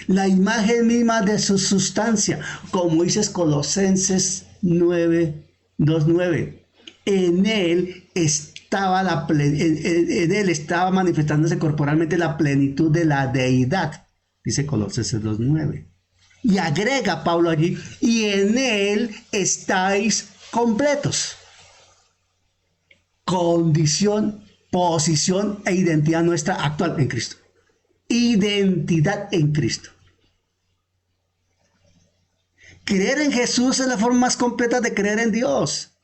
La imagen misma de su sustancia, como dice Colosenses 2:9. En él estaba en él estaba manifestándose corporalmente la plenitud de la deidad, dice Colosenses 2:9. Y agrega Pablo allí, y en él estáis completos. Condición, posición e identidad nuestra actual en Cristo. Identidad en Cristo. Creer en Jesús es la forma más completa de creer en Dios.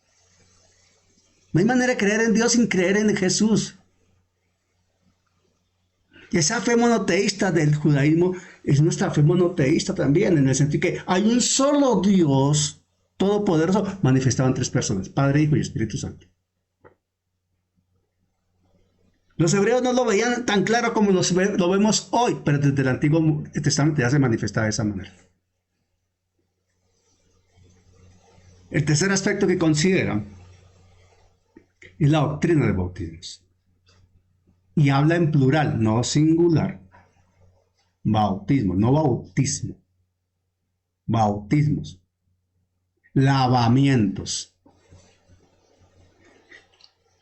No hay manera de creer en Dios sin creer en Jesús. Y esa fe monoteísta del judaísmo es nuestra fe monoteísta también, en el sentido que hay un solo Dios todopoderoso manifestado en tres personas, Padre, Hijo y Espíritu Santo. Los hebreos no lo veían tan claro como lo vemos hoy, pero desde el Antiguo Testamento ya se manifestaba de esa manera. El tercer aspecto que consideran es la doctrina de bautismos. Y habla en plural, no singular. Bautismo, no bautismo. Bautismos. Lavamientos.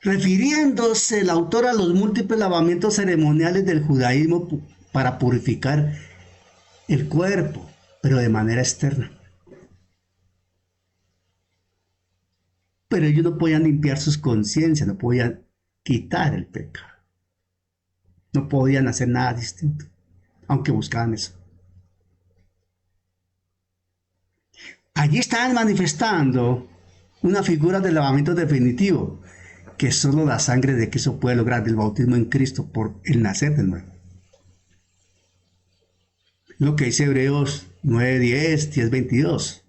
Refiriéndose el autor a los múltiples lavamientos ceremoniales del judaísmo para purificar el cuerpo, pero de manera externa. Pero ellos no podían limpiar sus conciencias, no podían quitar el pecado. No podían hacer nada distinto, aunque buscaban eso. Allí estaban manifestando una figura del lavamiento definitivo, que solo la sangre de Cristo puede lograr, del bautismo en Cristo por el nacer de nuevo. Lo que dice Hebreos 9:10, 10:22.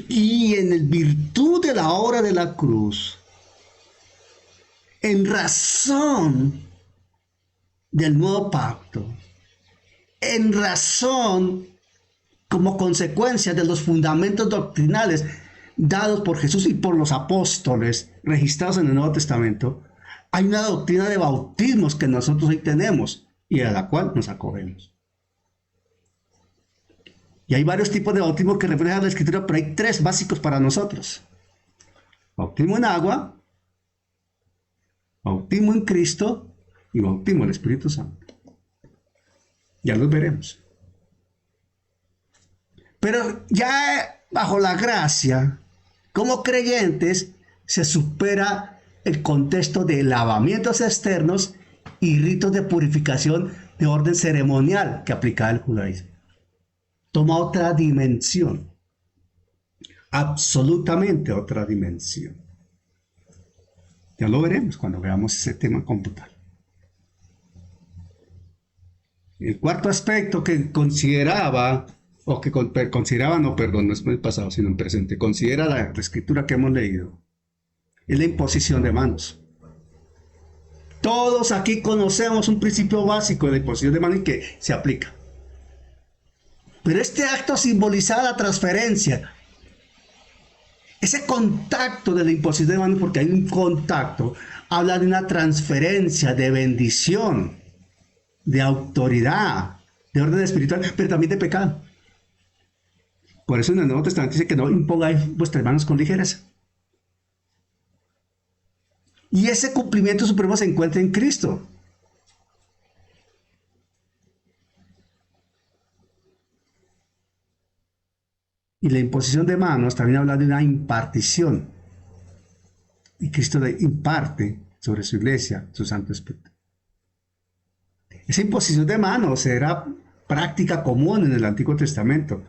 Y en virtud de la obra de la cruz, en razón del nuevo pacto, en razón como consecuencia de los fundamentos doctrinales dados por Jesús y por los apóstoles registrados en el Nuevo Testamento, hay una doctrina de bautismos que nosotros hoy tenemos y a la cual nos acogemos. Y hay varios tipos de bautismo que reflejan la Escritura, pero hay tres básicos para nosotros: bautismo en agua, bautismo en Cristo y bautismo en el Espíritu Santo. Ya los veremos. Pero ya bajo la gracia, como creyentes, se supera el contexto de lavamientos externos y ritos de purificación de orden ceremonial que aplicaba el judaísmo. Toma otra dimensión, absolutamente otra dimensión. Ya lo veremos cuando veamos ese tema como tal. El cuarto aspecto que consideraba, o que consideraba, no, perdón, no es en el pasado, sino en presente, considera la escritura que hemos leído, es la imposición de manos. Todos aquí conocemos un principio básico de la imposición de manos y que se aplica. Pero este acto simbolizaba la transferencia. Ese contacto de la imposición de manos, porque hay un contacto, habla de una transferencia de bendición, de autoridad, de orden espiritual, pero también de pecado. Por eso en el Nuevo Testamento dice que no impongáis vuestras manos con ligereza. Y ese cumplimiento supremo se encuentra en Cristo. Y la imposición de manos también habla de una impartición. Y Cristo le imparte sobre su iglesia su Santo Espíritu. Esa imposición de manos era práctica común en el Antiguo Testamento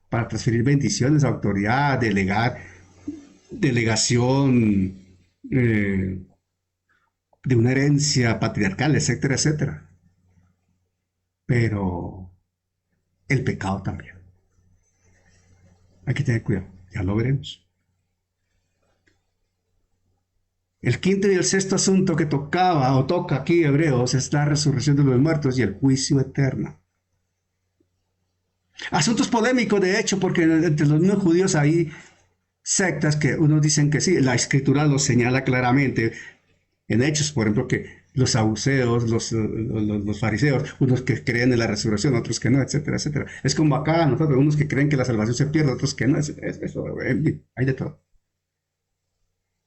para transferir bendiciones, autoridad, delegación de una herencia patriarcal, etcétera, etcétera. Pero el pecado también. Hay que tener cuidado, ya lo veremos. El quinto y el sexto asunto que toca aquí Hebreos es la resurrección de los muertos y el juicio eterno. Asuntos polémicos, de hecho, porque entre los mismos judíos hay sectas que unos dicen que sí, la Escritura los señala claramente. En Hechos, por ejemplo, que los saduceos, los fariseos, unos que creen en la resurrección, otros que no, etcétera, etcétera. Es como acá nosotros, unos que creen que la salvación se pierde, otros que no, eso, hay de todo.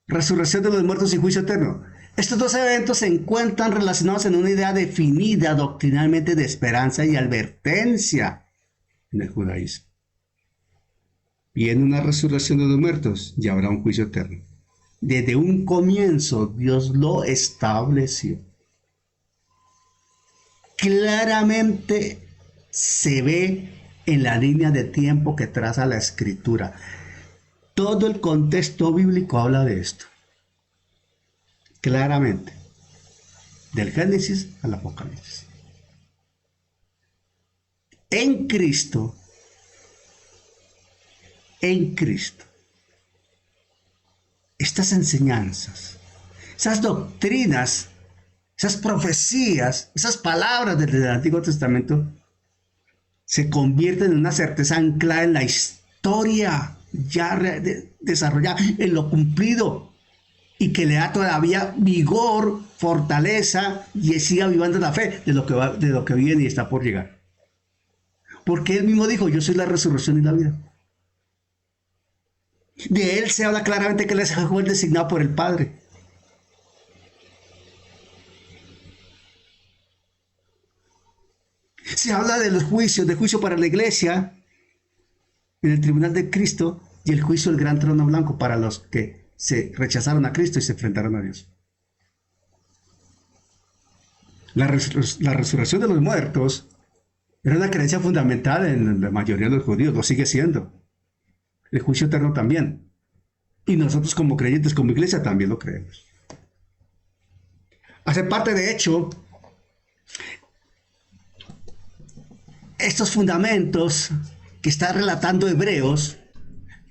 Resurrección de los muertos y juicio eterno. Estos dos eventos se encuentran relacionados en una idea definida doctrinalmente de esperanza y advertencia en el judaísmo. Y en una resurrección de los muertos ya habrá un juicio eterno. Desde un comienzo Dios lo estableció. Claramente se ve en la línea de tiempo que traza la Escritura. Todo el contexto bíblico habla de esto. Claramente. Del Génesis al Apocalipsis. En Cristo. Estas enseñanzas, esas doctrinas, esas profecías, esas palabras del Antiguo Testamento se convierten en una certeza anclada en la historia ya desarrollada, en lo cumplido, y que le da todavía vigor, fortaleza y siga avivando la fe de lo que viene y está por llegar. Porque él mismo dijo: yo soy la resurrección y la vida. De él se habla claramente que él es el designado por el Padre. Se habla de los juicios, de juicio para la iglesia en el tribunal de Cristo y el juicio del gran trono blanco para los que se rechazaron a Cristo y se enfrentaron a Dios. La resurrección de los muertos era una creencia fundamental en la mayoría de los judíos, lo sigue siendo. El juicio eterno también. Y nosotros como creyentes, como iglesia, también lo creemos. Hace parte, de hecho, estos fundamentos que está relatando Hebreos,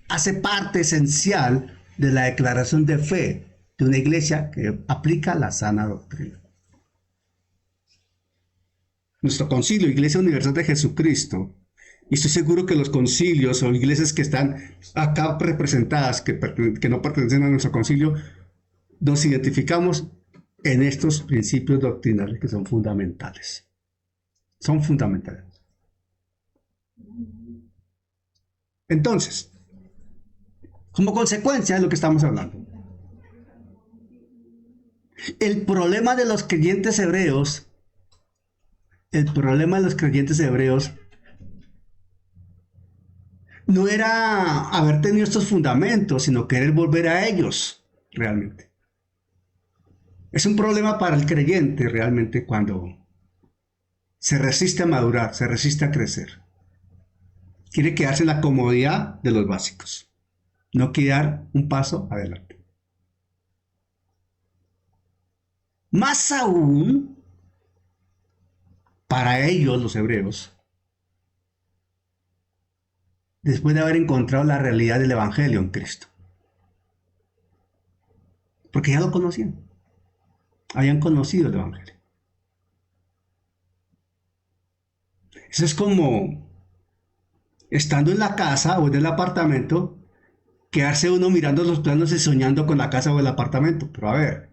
hace parte esencial de la declaración de fe de una iglesia que aplica la sana doctrina. Nuestro concilio, Iglesia Universal de Jesucristo, y estoy seguro que los concilios o iglesias que están acá representadas, que no pertenecen a nuestro concilio, nos identificamos en estos principios doctrinales que son fundamentales. Son fundamentales. Entonces, como consecuencia de lo que estamos hablando, el problema de los creyentes hebreos no era haber tenido estos fundamentos, sino querer volver a ellos realmente. Es un problema para el creyente realmente cuando se resiste a madurar, se resiste a crecer. Quiere quedarse en la comodidad de los básicos, no quiere dar un paso adelante. Más aún, para ellos, los hebreos, después de haber encontrado la realidad del Evangelio en Cristo. Porque ya lo conocían. Habían conocido el Evangelio. Eso es como estando en la casa o en el apartamento, quedarse uno mirando los planos y soñando con la casa o el apartamento. Pero a ver,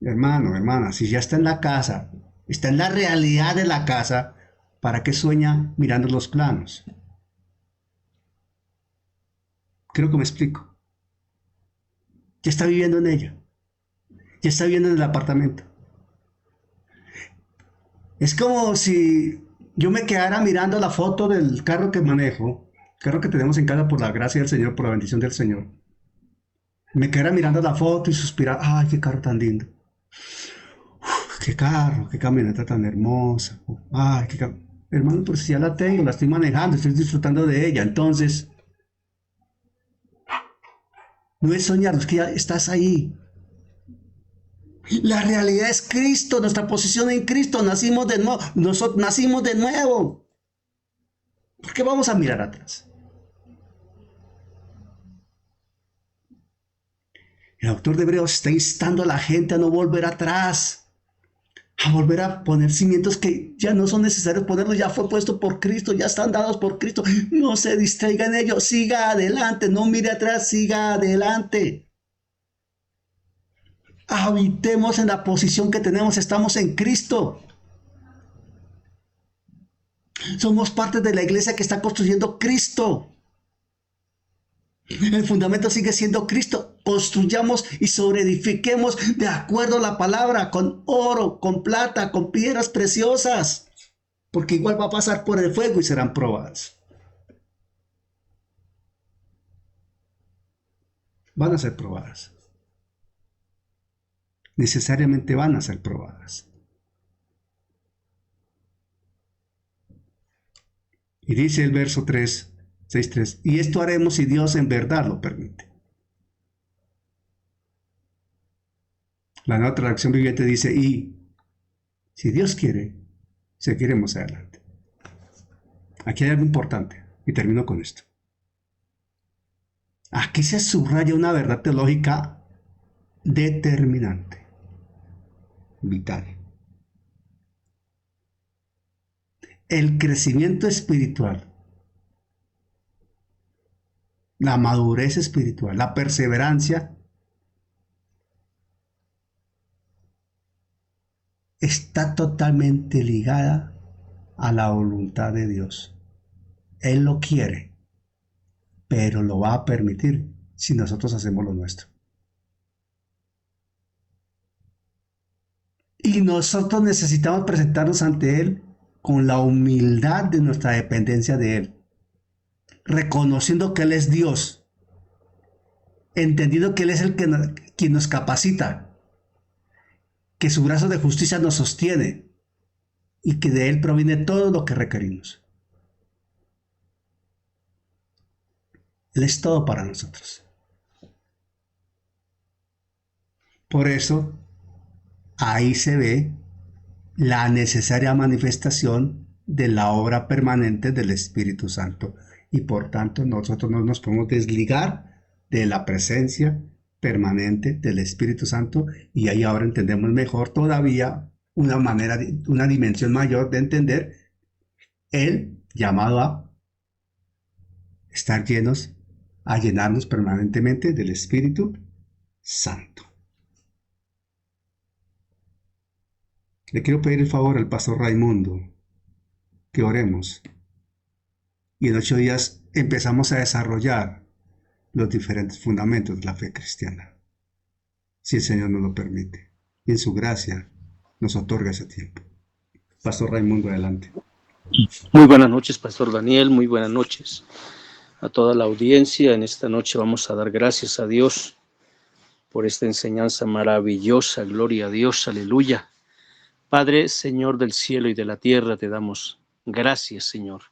hermano, hermana, si ya está en la casa, está en la realidad de la casa, ¿para qué sueña mirando los planos? Creo que me explico. Ya está viviendo en ella. Ya está viviendo en el apartamento. Es como si yo me quedara mirando la foto del carro que manejo, carro que tenemos en casa por la gracia del Señor, por la bendición del Señor. Me quedara mirando la foto y suspirar, ¡ay, qué carro tan lindo! Uf, ¡qué carro, qué camioneta tan hermosa! ¡Ay, qué hermano, pues si ya la tengo, la estoy manejando, estoy disfrutando de ella! Entonces, no es soñar, es que ya estás ahí. La realidad es Cristo, nuestra posición en Cristo, nacimos de nuevo, nosotros nacimos de nuevo. ¿Por qué vamos a mirar atrás? El autor de Hebreos está instando a la gente a no volver atrás, a volver a poner cimientos que ya no son necesarios ponerlos, ya fue puesto por Cristo, ya están dados por Cristo. No se distraiga en ello, siga adelante, no mire atrás, siga adelante. Habitemos en la posición que tenemos, estamos en Cristo. Somos parte de la iglesia que está construyendo Cristo. El fundamento sigue siendo Cristo. Construyamos y sobreedifiquemos de acuerdo a la palabra, con oro, con plata, con piedras preciosas, porque igual va a pasar por el fuego y serán probadas. Van a ser probadas. Necesariamente van a ser probadas. Y dice el verso 6:3, y esto haremos si Dios en verdad lo permite. La Nueva Traducción Viviente dice, y si Dios quiere, seguiremos adelante. Aquí hay algo importante, y termino con esto. Aquí se subraya una verdad teológica determinante, vital. El crecimiento espiritual, la madurez espiritual, la perseverancia, está totalmente ligada a la voluntad de Dios. Él lo quiere, pero lo va a permitir si nosotros hacemos lo nuestro. Y nosotros necesitamos presentarnos ante Él con la humildad de nuestra dependencia de Él, reconociendo que Él es Dios, entendiendo que Él es quien nos capacita, que su brazo de justicia nos sostiene y que de Él proviene todo lo que requerimos. Él es todo para nosotros. Por eso, ahí se ve la necesaria manifestación de la obra permanente del Espíritu Santo. Y por tanto nosotros no nos podemos desligar de la presencia permanente del Espíritu Santo, y ahí ahora entendemos mejor todavía una dimensión mayor de entender el llamado a estar llenos, a llenarnos permanentemente del Espíritu Santo. Le quiero pedir el favor al pastor Raimundo que oremos y en 8 días empezamos a desarrollar los diferentes fundamentos de la fe cristiana, si el Señor nos lo permite y en su gracia nos otorga ese tiempo. Pastor Raimundo, adelante. Muy buenas noches, Pastor Daniel, muy buenas noches a toda la audiencia. En esta noche vamos a dar gracias a Dios por esta enseñanza maravillosa. Gloria a Dios, aleluya. Padre, Señor del cielo y de la tierra, te damos gracias, Señor,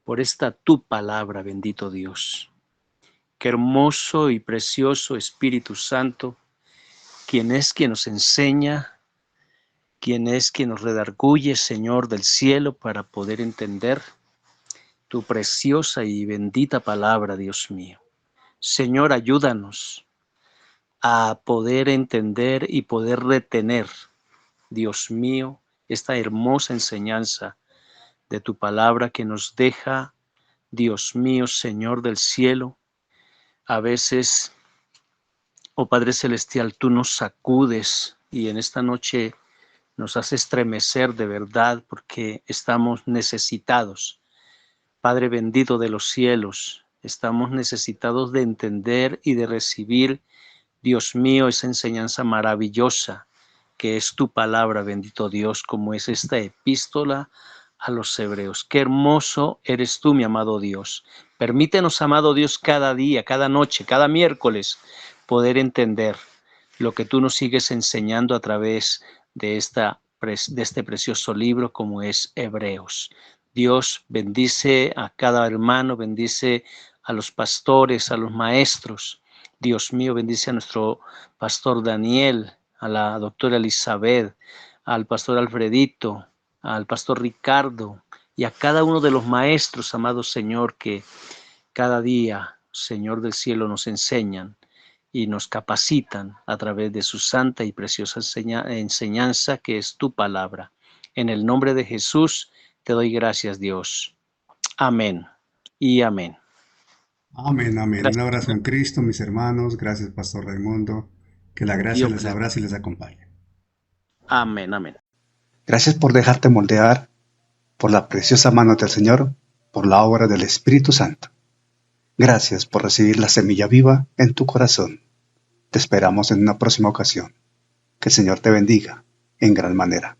por esta tu palabra, bendito Dios. Qué hermoso y precioso Espíritu Santo, quien nos enseña, quien nos redarguye, Señor del cielo, para poder entender tu preciosa y bendita palabra, Dios mío. Señor, ayúdanos a poder entender y poder retener, Dios mío, esta hermosa enseñanza de tu palabra que nos deja, Dios mío, Señor del cielo. A veces, oh Padre Celestial, tú nos sacudes y en esta noche nos hace estremecer de verdad porque estamos necesitados. Padre bendito de los cielos, estamos necesitados de entender y de recibir, Dios mío, esa enseñanza maravillosa que es tu palabra, bendito Dios, como es esta epístola a los hebreos. Qué hermoso eres tú, mi amado Dios. Permítenos, amado Dios, cada día, cada noche, cada miércoles, poder entender lo que tú nos sigues enseñando a través de este precioso libro como es Hebreos. Dios bendice a cada hermano, bendice a los pastores, a los maestros. Dios mío, bendice a nuestro pastor Daniel, a la doctora Elizabeth, al pastor Alfredito, al pastor Ricardo y a cada uno de los maestros, amado Señor, que cada día, Señor del cielo, nos enseñan y nos capacitan a través de su santa y preciosa enseñanza que es tu palabra. En el nombre de Jesús te doy gracias, Dios. Amén y amén. Amén, amén. Gracias. Un abrazo en Cristo, mis hermanos. Gracias, Pastor Raimundo. Que la gracia les abrace y les acompañe. Amén, amén. Gracias por dejarte moldear por la preciosa mano del Señor, por la obra del Espíritu Santo. Gracias por recibir la semilla viva en tu corazón. Te esperamos en una próxima ocasión. Que el Señor te bendiga en gran manera.